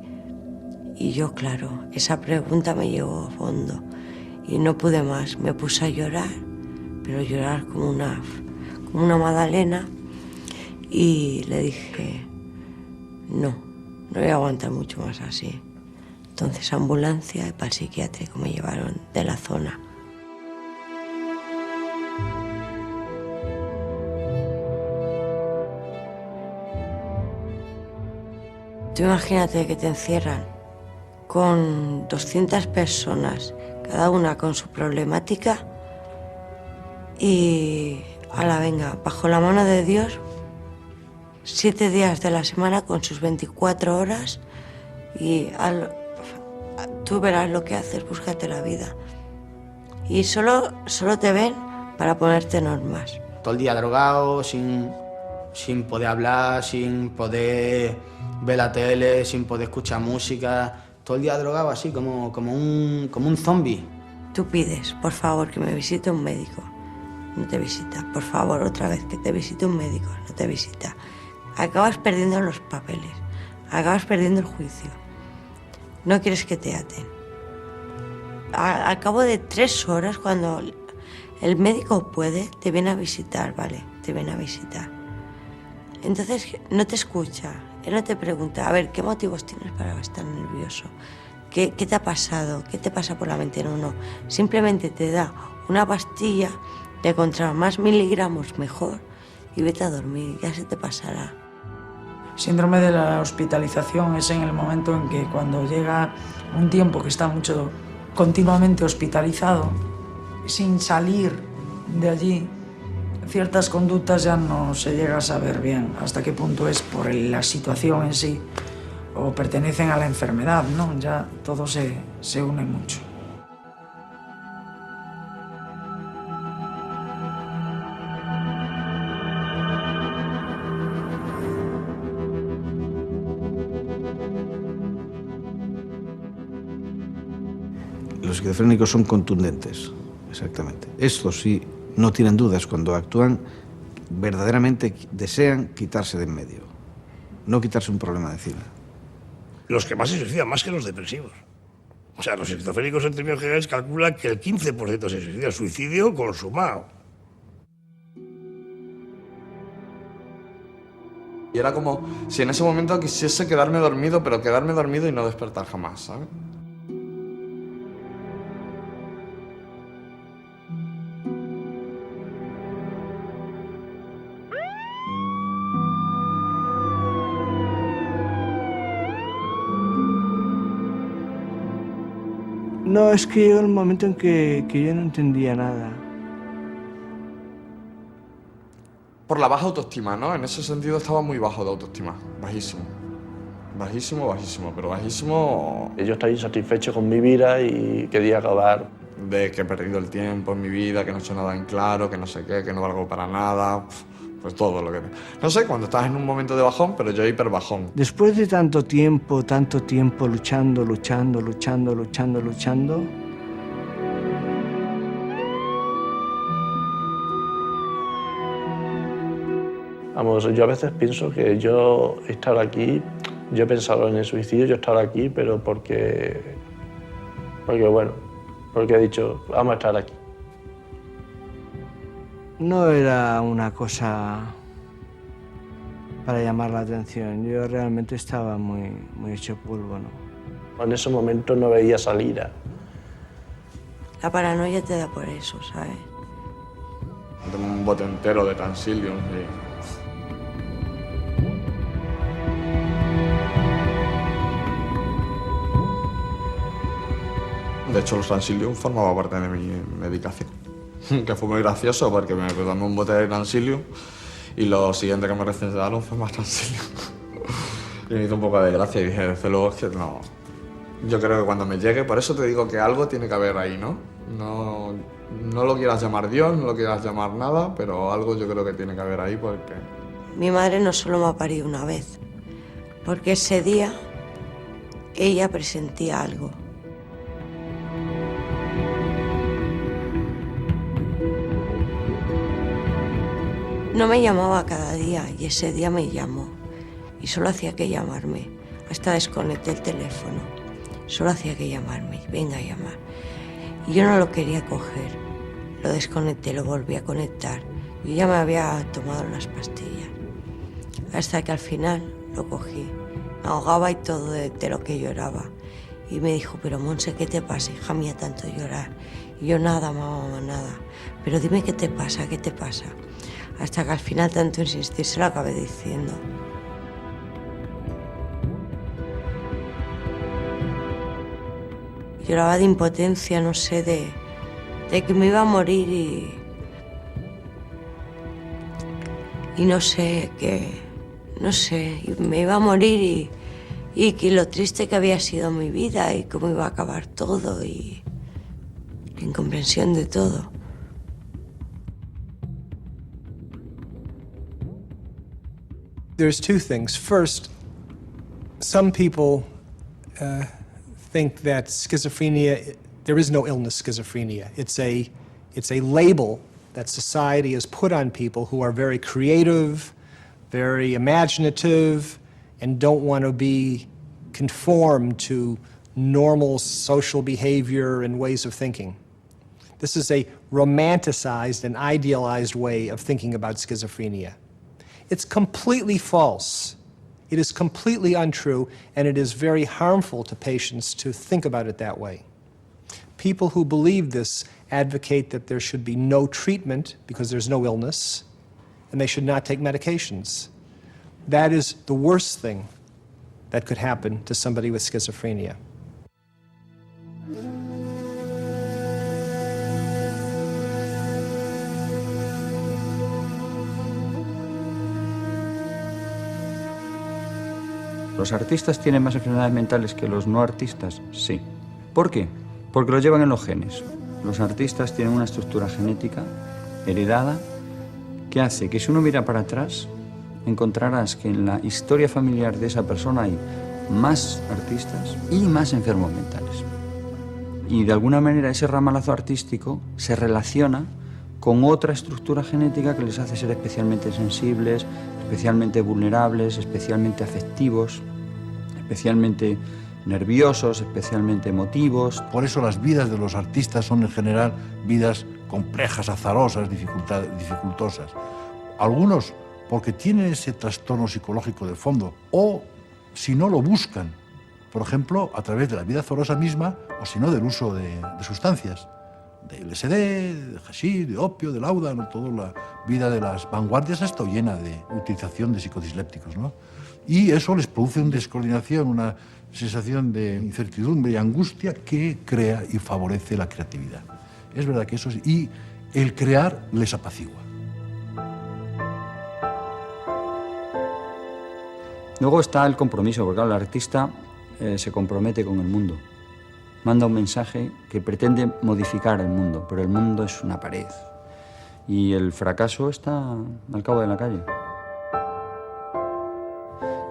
Y yo, claro, esa pregunta me llegó a fondo. Y no pude más, me puse a llorar, pero llorar como una magdalena. Y le dije, no voy a aguantar mucho más así. Entonces ambulancia y para el psiquiátrico me llevaron de la zona. Tú imagínate que te encierran con 200 personas, cada una con su problemática, y a la venga, bajo la mano de Dios, 7 días de la semana con sus 24 horas, y tú verás lo que haces, búscate la vida. Y solo te ven para ponerte normas. Todo el día drogado, sin poder hablar, sin poder ver la tele, sin poder escuchar música. Todo el día drogado así, como un zombie. Tú pides, por favor, que me visite un médico. No te visita. Por favor, otra vez, que te visite un médico. No te visita. Acabas perdiendo los papeles. Acabas perdiendo el juicio. No quieres que te aten. Al cabo de 3 horas, cuando el médico puede, te viene a visitar, ¿vale? Te viene a visitar. Entonces, no te escucha. Él no te pregunta, a ver, ¿qué motivos tienes para estar nervioso? ¿Qué te ha pasado? ¿Qué te pasa por la mente? No. Simplemente te da una pastilla de contra más miligramos mejor y vete a dormir, ya se te pasará. Síndrome de la hospitalización es en el momento en que cuando llega un tiempo que está continuamente hospitalizado, sin salir de allí, ciertas conductas ya no se llega a saber bien hasta qué punto es por la situación en sí o pertenecen a la enfermedad, ¿no? Ya todo se une mucho. Los esquizofrénicos son contundentes, exactamente. Estos sí no tienen dudas cuando actúan, verdaderamente desean quitarse de en medio, no quitarse un problema de encima. Los que más se suicidan, más que los depresivos. O sea, los esquizofrénicos en términos generales calculan que el 15% se suicida, suicidio consumado. Y era como si en ese momento quisiese quedarme dormido, pero quedarme dormido y no despertar jamás, ¿sabes? No, es que llegó un momento en que yo no entendía nada. Por la baja autoestima, ¿no? En ese sentido estaba muy bajo de autoestima, bajísimo. Bajísimo, pero bajísimo. Yo estaba insatisfecho con mi vida y quería acabar de que he perdido el tiempo en mi vida, que no he hecho nada en claro, que no sé qué, que no valgo para nada, pues todo lo que... No sé, cuando estás en un momento de bajón, pero yo hiper bajón. Después de tanto tiempo luchando, Vamos, yo a veces pienso que yo estar aquí, yo he pensado en el suicidio, yo he estado aquí, pero porque he dicho, vamos a estar aquí. no era una cosa para llamar la atención. Yo realmente estaba muy hecho polvo, ¿no? En ese momento no veía salida. La paranoia te da por eso, ¿sabes? Tengo un bote entero de Transilium y... De hecho, los Transilium formaba parte de mi medicación, que fue muy gracioso porque me tomé un bote de Transilium y lo siguiente que me recetaron fue más Transilium. Y me hizo un poco de gracia y dije, desde luego, es que no... Yo creo que cuando me llegue, por eso te digo que algo tiene que haber ahí, ¿no? No lo quieras llamar Dios, no lo quieras llamar nada, pero algo yo creo que tiene que haber ahí porque... Mi madre no solo me ha parido una vez, porque ese día ella presentía algo. No me llamaba cada día y ese día me llamó y solo hacía que llamarme. Hasta desconecté el teléfono. Solo hacía que llamarme, venga a llamar. Y yo no lo quería coger. Lo desconecté, lo volví a conectar. Yo ya me había tomado las pastillas. Hasta que al final lo cogí. Me ahogaba y todo de lo que lloraba. Y me dijo, pero Monse, ¿qué te pasa, hija mía, tanto llorar? Y yo, nada, mamá, nada. Pero dime qué te pasa, qué te pasa. Hasta que al final, tanto insistir, se lo acabé diciendo. Lloraba de impotencia, no sé, de que me iba a morir y no sé, me iba a morir y que lo triste que había sido mi vida y cómo iba a acabar todo y la incomprensión de todo. There's two things. First, some people think that schizophrenia, there is no illness, schizophrenia. It's a label that society has put on people who are very creative, very imaginative, and don't want to be conformed to normal social behavior and ways of thinking. This is a romanticized and idealized way of thinking about schizophrenia. It's completely false. It is completely untrue, and it is very harmful to patients to think about it that way. People who believe this advocate that there should be no treatment because there's no illness, and they should not take medications. That is the worst thing that could happen to somebody with schizophrenia. ¿Los artistas tienen más enfermedades mentales que los no artistas? Sí. ¿Por qué? Porque lo llevan en los genes. Los artistas tienen una estructura genética heredada que hace que si uno mira para atrás, encontrarás que en la historia familiar de esa persona hay más artistas y más enfermos mentales. Y de alguna manera ese ramalazo artístico se relaciona con otra estructura genética que les hace ser especialmente sensibles, especialmente vulnerables, especialmente afectivos, especialmente nerviosos, especialmente emotivos. Por eso las vidas de los artistas son en general vidas complejas, azarosas, dificultosas. Algunos porque tienen ese trastorno psicológico de fondo o si no lo buscan, por ejemplo, a través de la vida azarosa misma o si no del uso de sustancias. De LSD, de hashish, de opio, de lauda, ¿no? Toda la vida de las vanguardias ha estado llena de utilización de psicodislépticos, ¿no? Y eso les produce una descoordinación, una sensación de incertidumbre y angustia que crea y favorece la creatividad. Es verdad que eso es... Y el crear les apacigua. Luego está el compromiso, porque claro, el artista se compromete con el mundo. manda un mensaje que pretende modificar el mundo, pero el mundo es una pared. Y el fracaso está al cabo de la calle.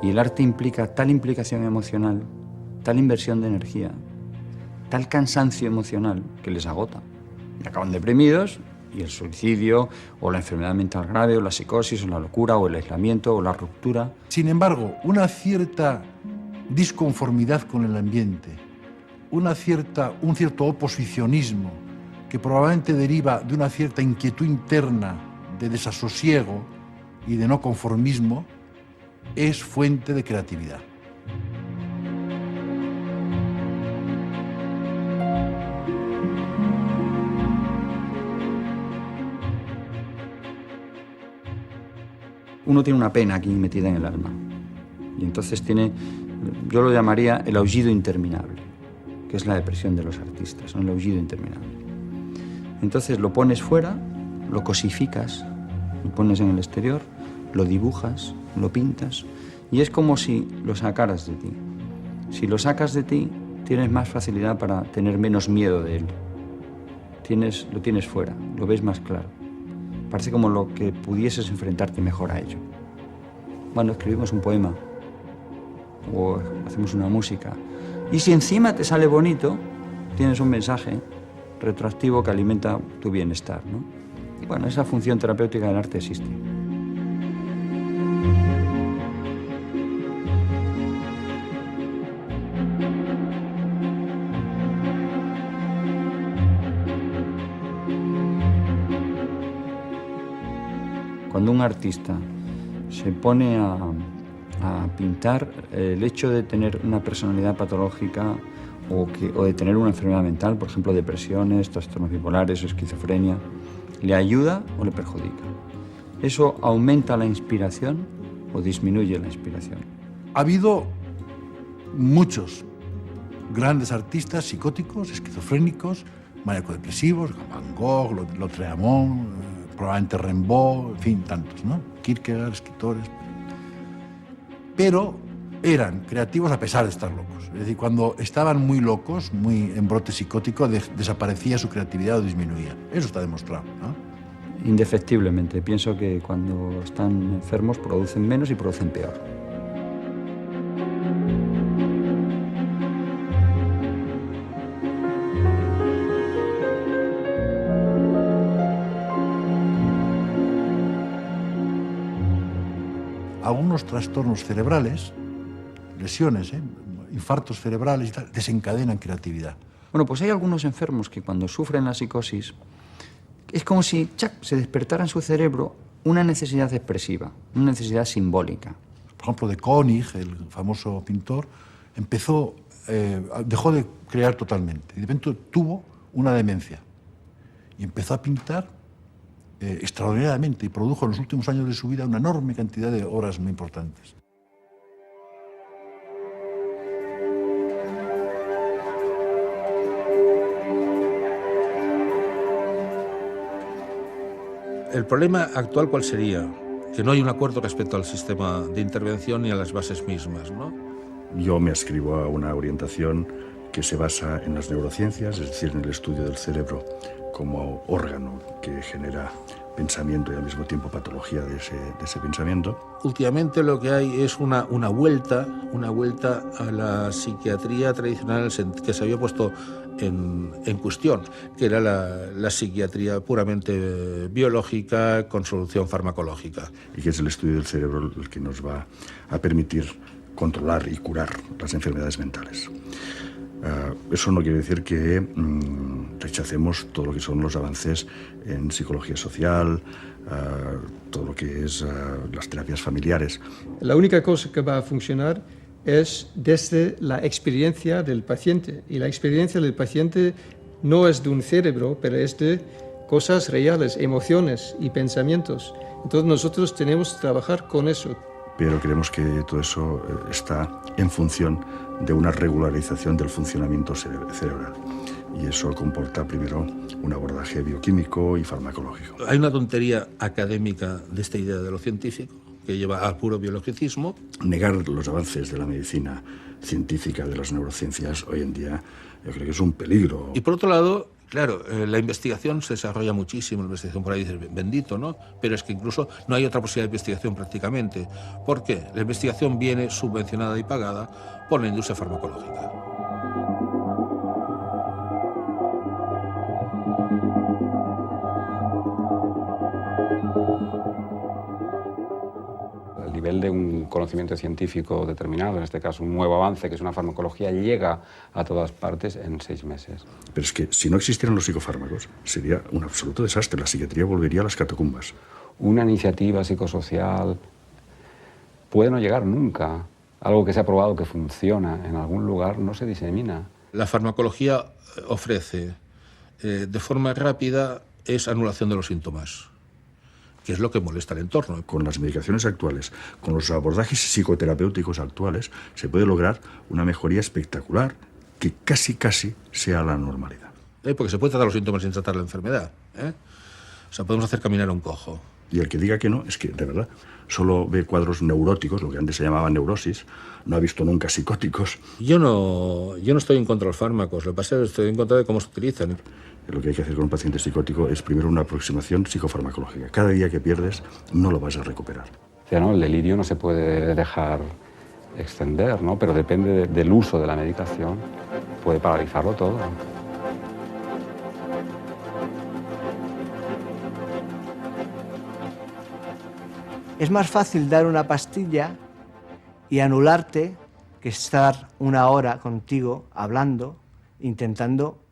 Y el arte implica tal implicación emocional, tal inversión de energía, tal cansancio emocional que les agota. Y acaban deprimidos, y el suicidio, o la enfermedad mental grave, o la psicosis, o la locura, o el aislamiento, o la ruptura. Sin embargo, una cierta disconformidad con el ambiente, un cierto oposicionismo que probablemente deriva de una cierta inquietud interna de desasosiego y de no conformismo, es fuente de creatividad. Uno tiene una pena aquí metida en el alma. Y entonces tiene, yo lo llamaría el aullido interminable, que es la depresión de los artistas, ¿no? El aullido interminable. Entonces lo pones fuera, lo cosificas, lo pones en el exterior, lo dibujas, lo pintas, y es como si lo sacaras de ti. Si lo sacas de ti, tienes más facilidad para tener menos miedo de él. Lo tienes fuera, lo ves más claro. Parece como lo que pudieses enfrentarte mejor a ello. Bueno, escribimos un poema o hacemos una música. Y si encima te sale bonito, tienes un mensaje retroactivo que alimenta tu bienestar, ¿no? Y bueno, esa función terapéutica del arte existe. Cuando un artista se pone a pintar, el hecho de tener una personalidad patológica o de tener una enfermedad mental, por ejemplo, depresiones, trastornos bipolares o esquizofrenia, ¿le ayuda o le perjudica? ¿Eso aumenta la inspiración o disminuye la inspiración? Ha habido muchos grandes artistas psicóticos, esquizofrénicos, maníaco-depresivos, Van Gogh, Lautréamont, probablemente Rimbaud, en fin, tantos, ¿no? Kierkegaard, escritores. Pero eran creativos a pesar de estar locos. Es decir, cuando estaban muy locos, muy en brote psicótico, desaparecía su creatividad o disminuía. Eso está demostrado, ¿no? Indefectiblemente. Pienso que cuando están enfermos producen menos y producen peor. Algunos trastornos cerebrales, lesiones, infartos cerebrales y tal, desencadenan creatividad. Bueno, pues hay algunos enfermos que cuando sufren la psicosis es como si se despertara en su cerebro una necesidad expresiva, una necesidad simbólica. Por ejemplo, de Koenig, el famoso pintor, dejó de crear totalmente y de repente tuvo una demencia y empezó a pintar extraordinariamente y produjo en los últimos años de su vida una enorme cantidad de obras muy importantes. El problema actual, ¿cuál sería? Que no hay un acuerdo respecto al sistema de intervención y a las bases mismas, ¿no? Yo me adscribo a una orientación que se basa en las neurociencias, es decir, en el estudio del cerebro como órgano que genera pensamiento y al mismo tiempo patología de ese pensamiento. Últimamente lo que hay es una vuelta a la psiquiatría tradicional que se había puesto en cuestión, que era la psiquiatría puramente biológica con solución farmacológica. Y que es el estudio del cerebro el que nos va a permitir controlar y curar las enfermedades mentales. Eso no quiere decir que rechacemos todo lo que son los avances en psicología social, todo lo que es las terapias familiares. La única cosa que va a funcionar es desde la experiencia del paciente. Y la experiencia del paciente no es de un cerebro, pero es de cosas reales, emociones y pensamientos. Entonces nosotros tenemos que trabajar con eso. Pero creemos que todo eso está en función de una regularización del funcionamiento cerebral. Y eso comporta primero un abordaje bioquímico y farmacológico. Hay una tontería académica de esta idea de lo científico que lleva al puro biologicismo. Negar los avances de la medicina científica, de las neurociencias, hoy en día yo creo que es un peligro. Y por otro lado, claro, la investigación se desarrolla muchísimo, la investigación por ahí dices, bendito, ¿no? Pero es que incluso no hay otra posibilidad de investigación prácticamente. ¿Por qué? La investigación viene subvencionada y pagada por la industria farmacológica. El nivel de un conocimiento científico determinado, en este caso un nuevo avance, que es una farmacología, llega a todas partes en 6 meses. Pero es que si no existieran los psicofármacos, sería un absoluto desastre. La psiquiatría volvería a las catacumbas. Una iniciativa psicosocial puede no llegar nunca. Algo que se ha probado que funciona en algún lugar no se disemina. La farmacología ofrece de forma rápida es anulación de los síntomas, que es lo que molesta al entorno. Con las medicaciones actuales, con los abordajes psicoterapéuticos actuales, se puede lograr una mejoría espectacular que casi sea la normalidad. Porque se puede tratar los síntomas sin tratar la enfermedad. O sea, podemos hacer caminar a un cojo. Y el que diga que no, es que, de verdad, solo ve cuadros neuróticos, lo que antes se llamaba neurosis, no ha visto nunca psicóticos. Yo no estoy en contra de los fármacos, lo que pasa es que estoy en contra de cómo se utilizan. Lo que hay que hacer con un paciente psicótico es primero una aproximación psicofarmacológica. Cada día que pierdes no lo vas a recuperar. O sea, ¿no? El delirio no se puede dejar extender, ¿no? Pero depende del uso de la medicación, puede paralizarlo todo. Es más fácil dar una pastilla y anularte que estar una hora contigo hablando, intentando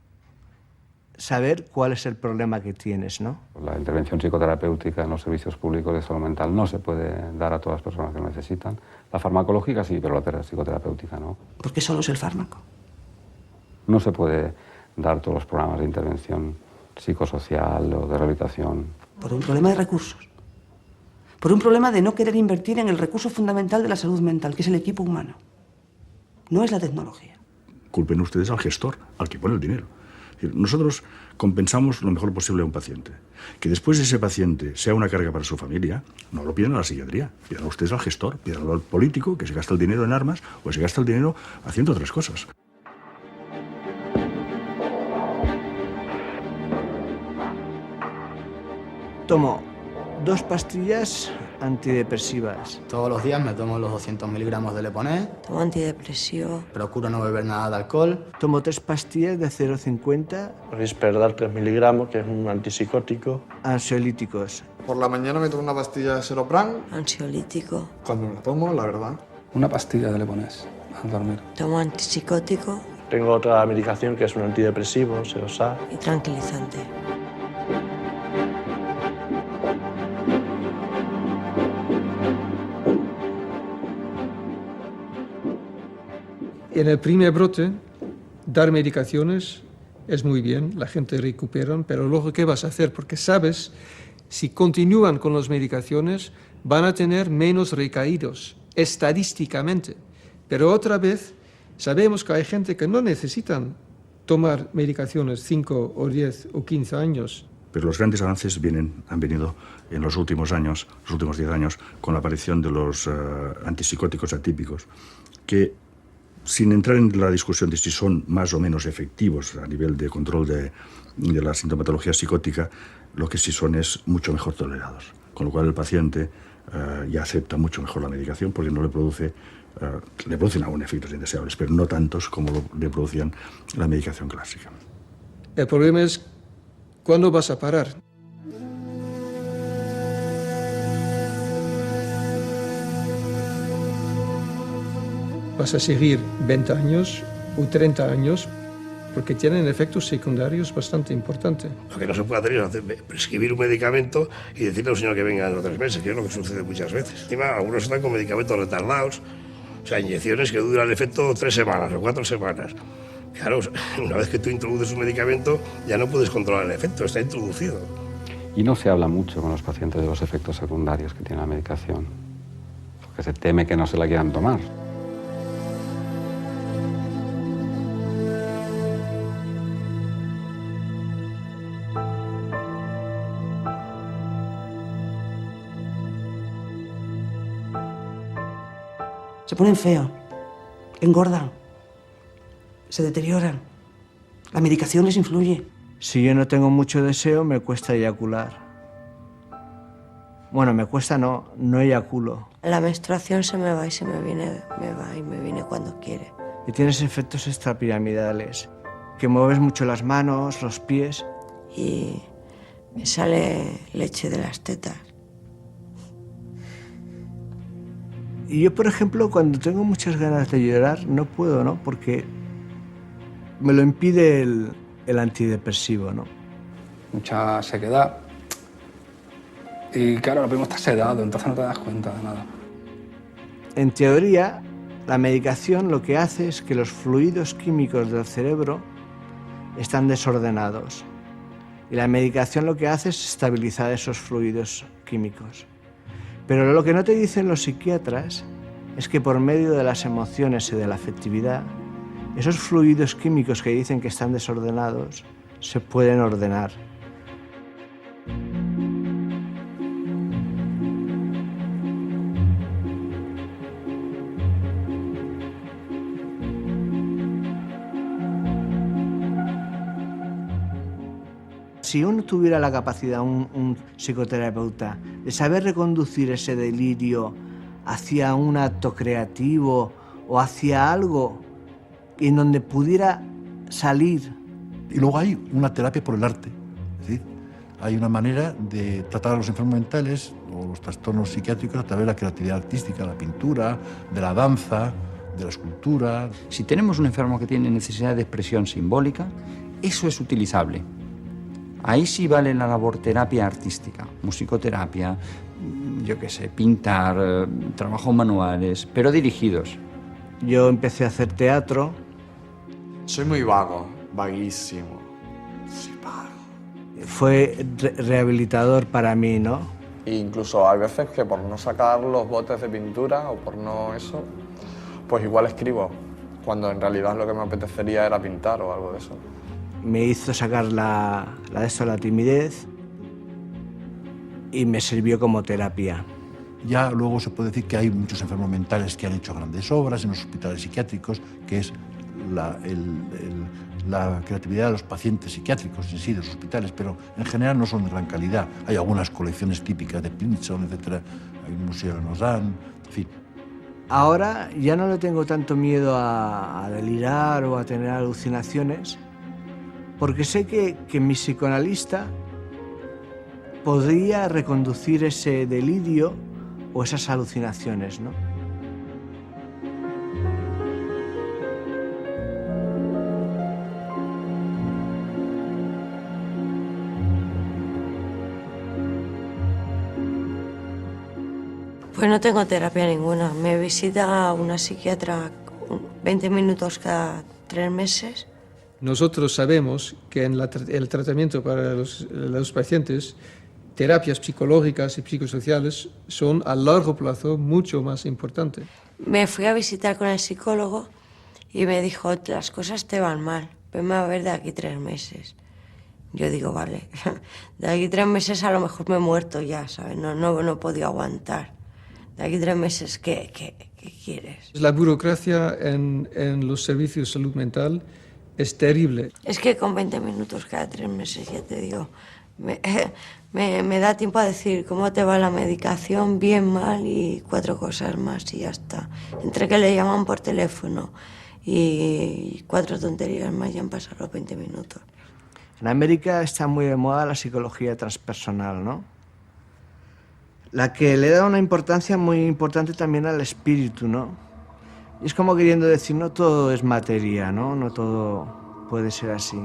saber cuál es el problema que tienes, ¿no? La intervención psicoterapéutica en los servicios públicos de salud mental no se puede dar a todas las personas que lo necesitan. La farmacológica sí, pero la psicoterapéutica no. ¿Por qué solo es el fármaco? No se puede dar todos los programas de intervención psicosocial o de rehabilitación. Por un problema de recursos. Por un problema de no querer invertir en el recurso fundamental de la salud mental, que es el equipo humano. No es la tecnología. Culpen ustedes al gestor, al que pone el dinero. Es decir, nosotros compensamos lo mejor posible a un paciente. Que después ese paciente sea una carga para su familia, no lo piden a la psiquiatría, pidan ustedes al gestor, pidan al político que se gasta el dinero en armas o se gasta el dinero haciendo otras cosas. Tomo 2 pastillas antidepresivas. Todos los días me tomo los 200 miligramos de Leponés. Tomo antidepresivo. Procuro no beber nada de alcohol. Tomo 3 pastillas de 0,50. Risperdal 3 miligramos, que es un antipsicótico. Ansiolíticos. Por la mañana me tomo una pastilla de Seropran. Ansiolítico. Cuando me la tomo, la verdad. Una pastilla de Leponés al dormir. Tomo antipsicótico. Tengo otra medicación que es un antidepresivo, Serosal. Y tranquilizante. En el primer brote, dar medicaciones es muy bien, la gente recupera, pero luego, ¿qué vas a hacer? Porque sabes, si continúan con las medicaciones, van a tener menos recaídos, estadísticamente. Pero otra vez, sabemos que hay gente que no necesitan tomar medicaciones 5 o 10 o 15 años. Pero los grandes avances han venido en los últimos años, los últimos 10 años, con la aparición de los antipsicóticos atípicos, que, sin entrar en la discusión de si son más o menos efectivos a nivel de control de la sintomatología psicótica, lo que sí son es mucho mejor tolerados. Con lo cual el paciente ya acepta mucho mejor la medicación porque no le producen aún efectos indeseables, pero no tantos como le producían la medicación clásica. El problema es, ¿cuándo vas a parar? Vas a seguir 20 años o 30 años porque tienen efectos secundarios bastante importantes. Lo que no se puede hacer es prescribir un medicamento y decirle al señor que venga en 3 meses, que es lo que sucede muchas veces. Encima, algunos están con medicamentos retardados, o sea, inyecciones que duran el efecto 3 semanas o 4 semanas. Claro, una vez que tú introduces un medicamento, ya no puedes controlar el efecto, está introducido. Y no se habla mucho con los pacientes de los efectos secundarios que tiene la medicación, porque se teme que no se la quieran tomar. Se ponen feos, engordan, se deterioran. La medicación les influye. Si yo no tengo mucho deseo, me cuesta eyacular. Bueno, me cuesta no eyaculo. La menstruación se me va y se me viene, y me viene cuando quiere. Y tienes efectos extrapiramidales, que mueves mucho las manos, los pies. Y me sale leche de las tetas. Y yo, por ejemplo, cuando tengo muchas ganas de llorar, no puedo, ¿no? Porque me lo impide el antidepresivo, ¿no? Mucha sequedad. Y claro, lo mismo está sedado, entonces no te das cuenta de nada. En teoría, la medicación lo que hace es que los fluidos químicos del cerebro están desordenados. Y la medicación lo que hace es estabilizar esos fluidos químicos. Pero lo que no te dicen los psiquiatras es que por medio de las emociones y de la afectividad, esos fluidos químicos que dicen que están desordenados se pueden ordenar. Si uno tuviera la capacidad, un psicoterapeuta, de saber reconducir ese delirio hacia un acto creativo o hacia algo en donde pudiera salir. Y luego hay una terapia por el arte. Es decir, hay una manera de tratar a los enfermos mentales o los trastornos psiquiátricos a través de la creatividad artística, la pintura, de la danza, de la escultura. Si tenemos un enfermo que tiene necesidad de expresión simbólica, eso es utilizable. Ahí sí vale la labor terapia artística, musicoterapia, yo qué sé, pintar, trabajos manuales, pero dirigidos. Yo empecé a hacer teatro. Soy muy vago, vaguísimo. Sí, vago. Fue rehabilitador para mí, ¿no? E incluso hay veces que por no sacar los botes de pintura o por no eso, pues igual escribo, cuando en realidad lo que me apetecería era pintar o algo de eso. Me hizo sacar la timidez y me sirvió como terapia. Ya luego se puede decir que hay muchos enfermos mentales que han hecho grandes obras en los hospitales psiquiátricos, que es la creatividad de los pacientes psiquiátricos en sí, de los hospitales, pero en general no son de gran calidad. Hay algunas colecciones típicas de Pynchon, etc. Hay un museo de Lausanne, en fin. Ahora ya no le tengo tanto miedo a delirar o a tener alucinaciones, porque sé que mi psicoanalista podría reconducir ese delirio o esas alucinaciones, ¿no? Pues no tengo terapia ninguna. Me visita una psiquiatra 20 minutos cada 3 meses. Nosotros sabemos que en el tratamiento para los pacientes, terapias psicológicas y psicosociales son a largo plazo mucho más importantes. Me fui a visitar con el psicólogo y me dijo, las cosas te van mal, venme a ver de aquí 3 meses. Yo digo, vale, de aquí 3 meses a lo mejor me he muerto ya, ¿sabes? No he podido aguantar. De aquí 3 meses, ¿qué quieres? La burocracia en los servicios de salud mental es terrible. Es que con 20 minutos cada 3 meses, ya te digo, me da tiempo a decir cómo te va la medicación, bien, mal y 4 cosas más y ya está. Entre que le llaman por teléfono y 4 tonterías más, ya han pasado los 20 minutos. En América está muy de moda la psicología transpersonal, ¿no? La que le da una importancia muy importante también al espíritu, ¿no? Y es como queriendo decir, no todo es materia, ¿no? No todo puede ser así.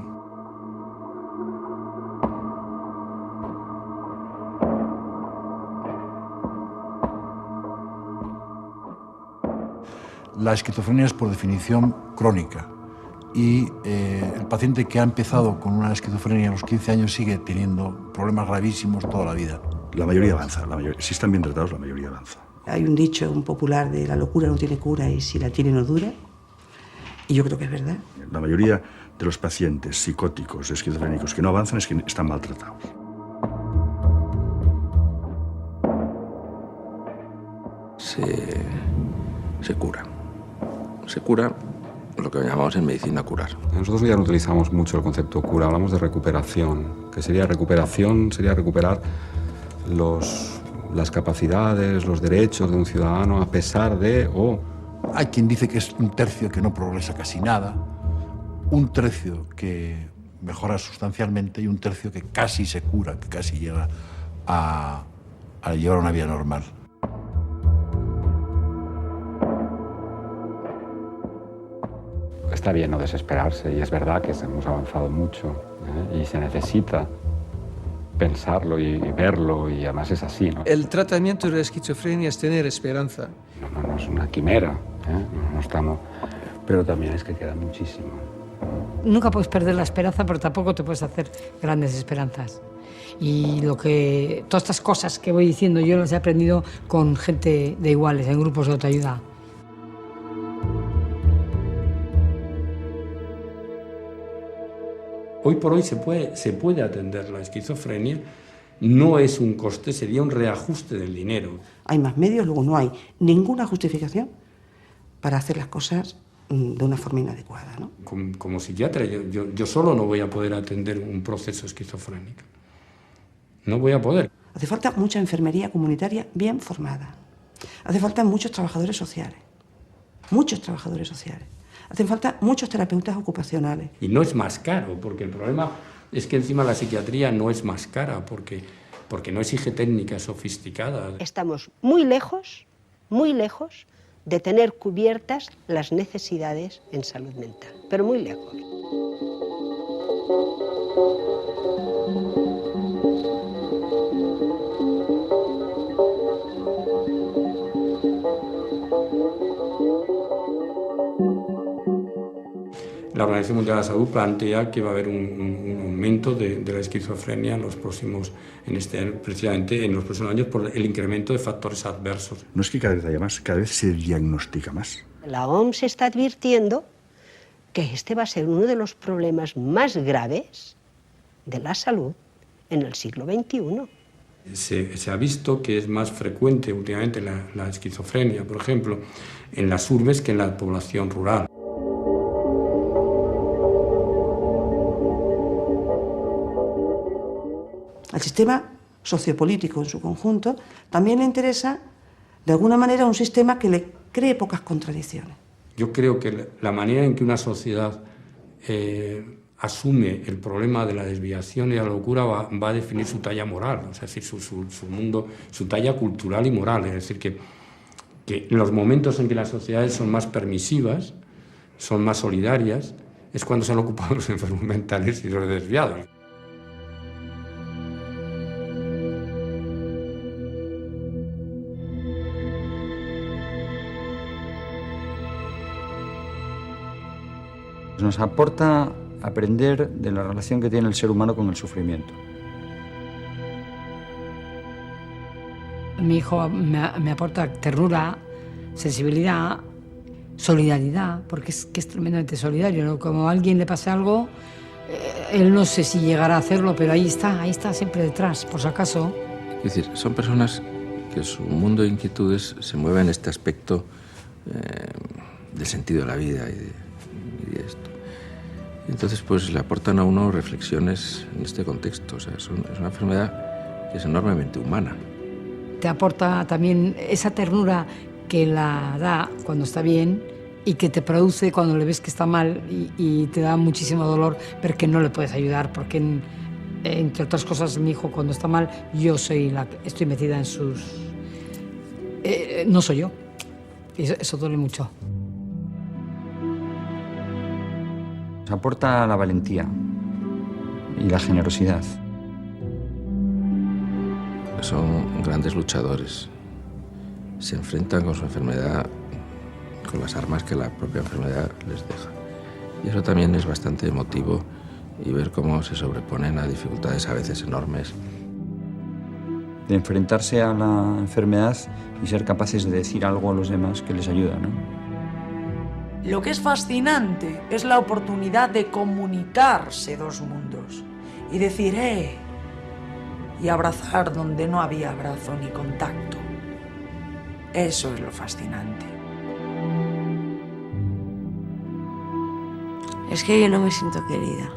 La esquizofrenia es por definición crónica y el paciente que ha empezado con una esquizofrenia a los 15 años sigue teniendo problemas gravísimos toda la vida. La mayoría avanza, si están bien tratados, la mayoría avanza. Hay un dicho, un popular, de la locura no tiene cura y si la tiene no dura. Y yo creo que es verdad. La mayoría de los pacientes psicóticos, esquizofrénicos que no avanzan es que están maltratados. Se cura. Se cura lo que llamamos en medicina curar. Nosotros ya no utilizamos mucho el concepto cura, hablamos de recuperación, que sería recuperación, sería recuperar las capacidades, los derechos de un ciudadano a pesar de Hay quien dice que es un tercio que no progresa casi nada, un tercio que mejora sustancialmente y un tercio que casi se cura, que casi llega a llevar una vida normal. Está bien no desesperarse y es verdad que hemos avanzado mucho y se necesita pensarlo y verlo y además es así, ¿no? El tratamiento de la esquizofrenia es tener esperanza. No es una quimera, no estamos, pero también es que queda muchísimo. Nunca puedes perder la esperanza, pero tampoco te puedes hacer grandes esperanzas. Y todas estas cosas que voy diciendo yo las he aprendido con gente de iguales, en grupos de autoayuda. Hoy por hoy se puede atender la esquizofrenia, no es un coste, sería un reajuste del dinero. Hay más medios, luego no hay ninguna justificación para hacer las cosas de una forma inadecuada, ¿no? Como psiquiatra, yo solo no voy a poder atender un proceso esquizofrénico. No voy a poder. Hace falta mucha enfermería comunitaria bien formada. Hace falta muchos trabajadores sociales. Muchos trabajadores sociales. Hacen falta muchos terapeutas ocupacionales. Y no es más caro, porque el problema es que encima la psiquiatría no es más cara, porque no exige técnicas sofisticadas. Estamos muy lejos de tener cubiertas las necesidades en salud mental, pero muy lejos. La Organización Mundial de la Salud plantea que va a haber un aumento de la esquizofrenia precisamente en los próximos años por el incremento de factores adversos. No es que cada vez haya más, cada vez se diagnostica más. La OMS está advirtiendo que este va a ser uno de los problemas más graves de la salud en el siglo XXI. Se ha visto que es más frecuente últimamente la esquizofrenia, por ejemplo, en las urbes que en la población rural. Al sistema sociopolítico en su conjunto también le interesa, de alguna manera, un sistema que le cree pocas contradicciones. Yo creo que la manera en que una sociedad asume el problema de la desviación y la locura va a definir su talla moral, es decir, su mundo, su talla cultural y moral. Es decir, que en los momentos en que las sociedades son más permisivas, son más solidarias, es cuando se han ocupado los enfermos mentales y los desviados. Nos aporta aprender de la relación que tiene el ser humano con el sufrimiento. Mi hijo me aporta ternura, sensibilidad, solidaridad, porque es tremendamente solidario, ¿no? Como a alguien le pasa algo, él no sé si llegará a hacerlo, pero ahí está siempre detrás, por si acaso. Es decir, son personas que su mundo de inquietudes se mueve en este aspecto del sentido de la vida y de esto. Entonces, pues le aportan a uno reflexiones en este contexto. O sea, es una enfermedad que es enormemente humana. Te aporta también esa ternura que la da cuando está bien y que te produce cuando le ves que está mal y te da muchísimo dolor ver que no le puedes ayudar, porque entre otras cosas mi hijo cuando está mal yo estoy metida en sus... no soy yo. Y eso duele mucho. Aporta la valentía y la generosidad. Son grandes luchadores. Se enfrentan con su enfermedad con las armas que la propia enfermedad les deja. Y eso también es bastante emotivo, y ver cómo se sobreponen a dificultades a veces enormes. De enfrentarse a la enfermedad y ser capaces de decir algo a los demás que les ayuda, ¿no? Lo que es fascinante es la oportunidad de comunicarse dos mundos y decir, y abrazar donde no había abrazo ni contacto. Eso es lo fascinante. Es que yo no me siento querida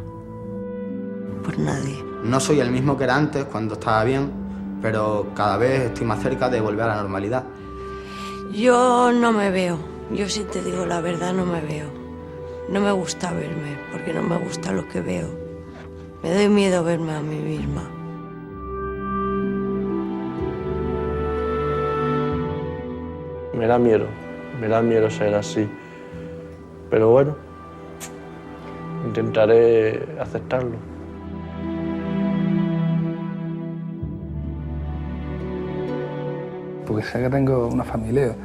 por nadie. No soy el mismo que era antes, cuando estaba bien, pero cada vez estoy más cerca de volver a la normalidad. Yo no me veo, yo si te digo la verdad no me veo. No me gusta verme, porque no me gusta lo que veo. Me doy miedo verme a mí misma. Me da miedo ser así. Pero bueno, intentaré aceptarlo. Porque sé que tengo una familia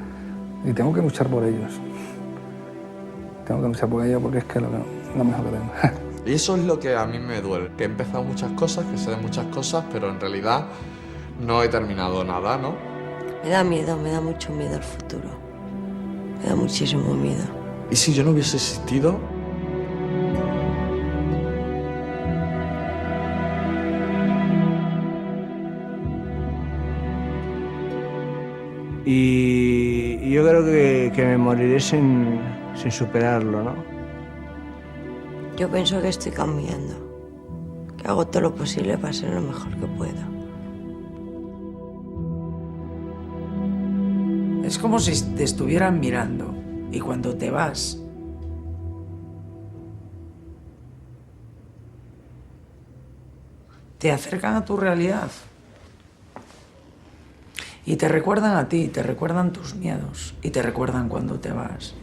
y tengo que luchar por ellos. Tengo que luchar por ellos porque es que es lo mejor que tengo. Y eso es lo que a mí me duele, que he empezado muchas cosas, que sé de muchas cosas, pero en realidad no he terminado nada, ¿no? Me da mucho miedo el futuro. Me da muchísimo miedo. ¿Y si yo no hubiese existido? Y yo creo que me moriré sin superarlo, ¿no? Yo pienso que estoy cambiando, que hago todo lo posible para ser lo mejor que pueda. Es como si te estuvieran mirando y cuando te vas, te acercan a tu realidad y te recuerdan a ti, te recuerdan tus miedos y te recuerdan cuando te vas.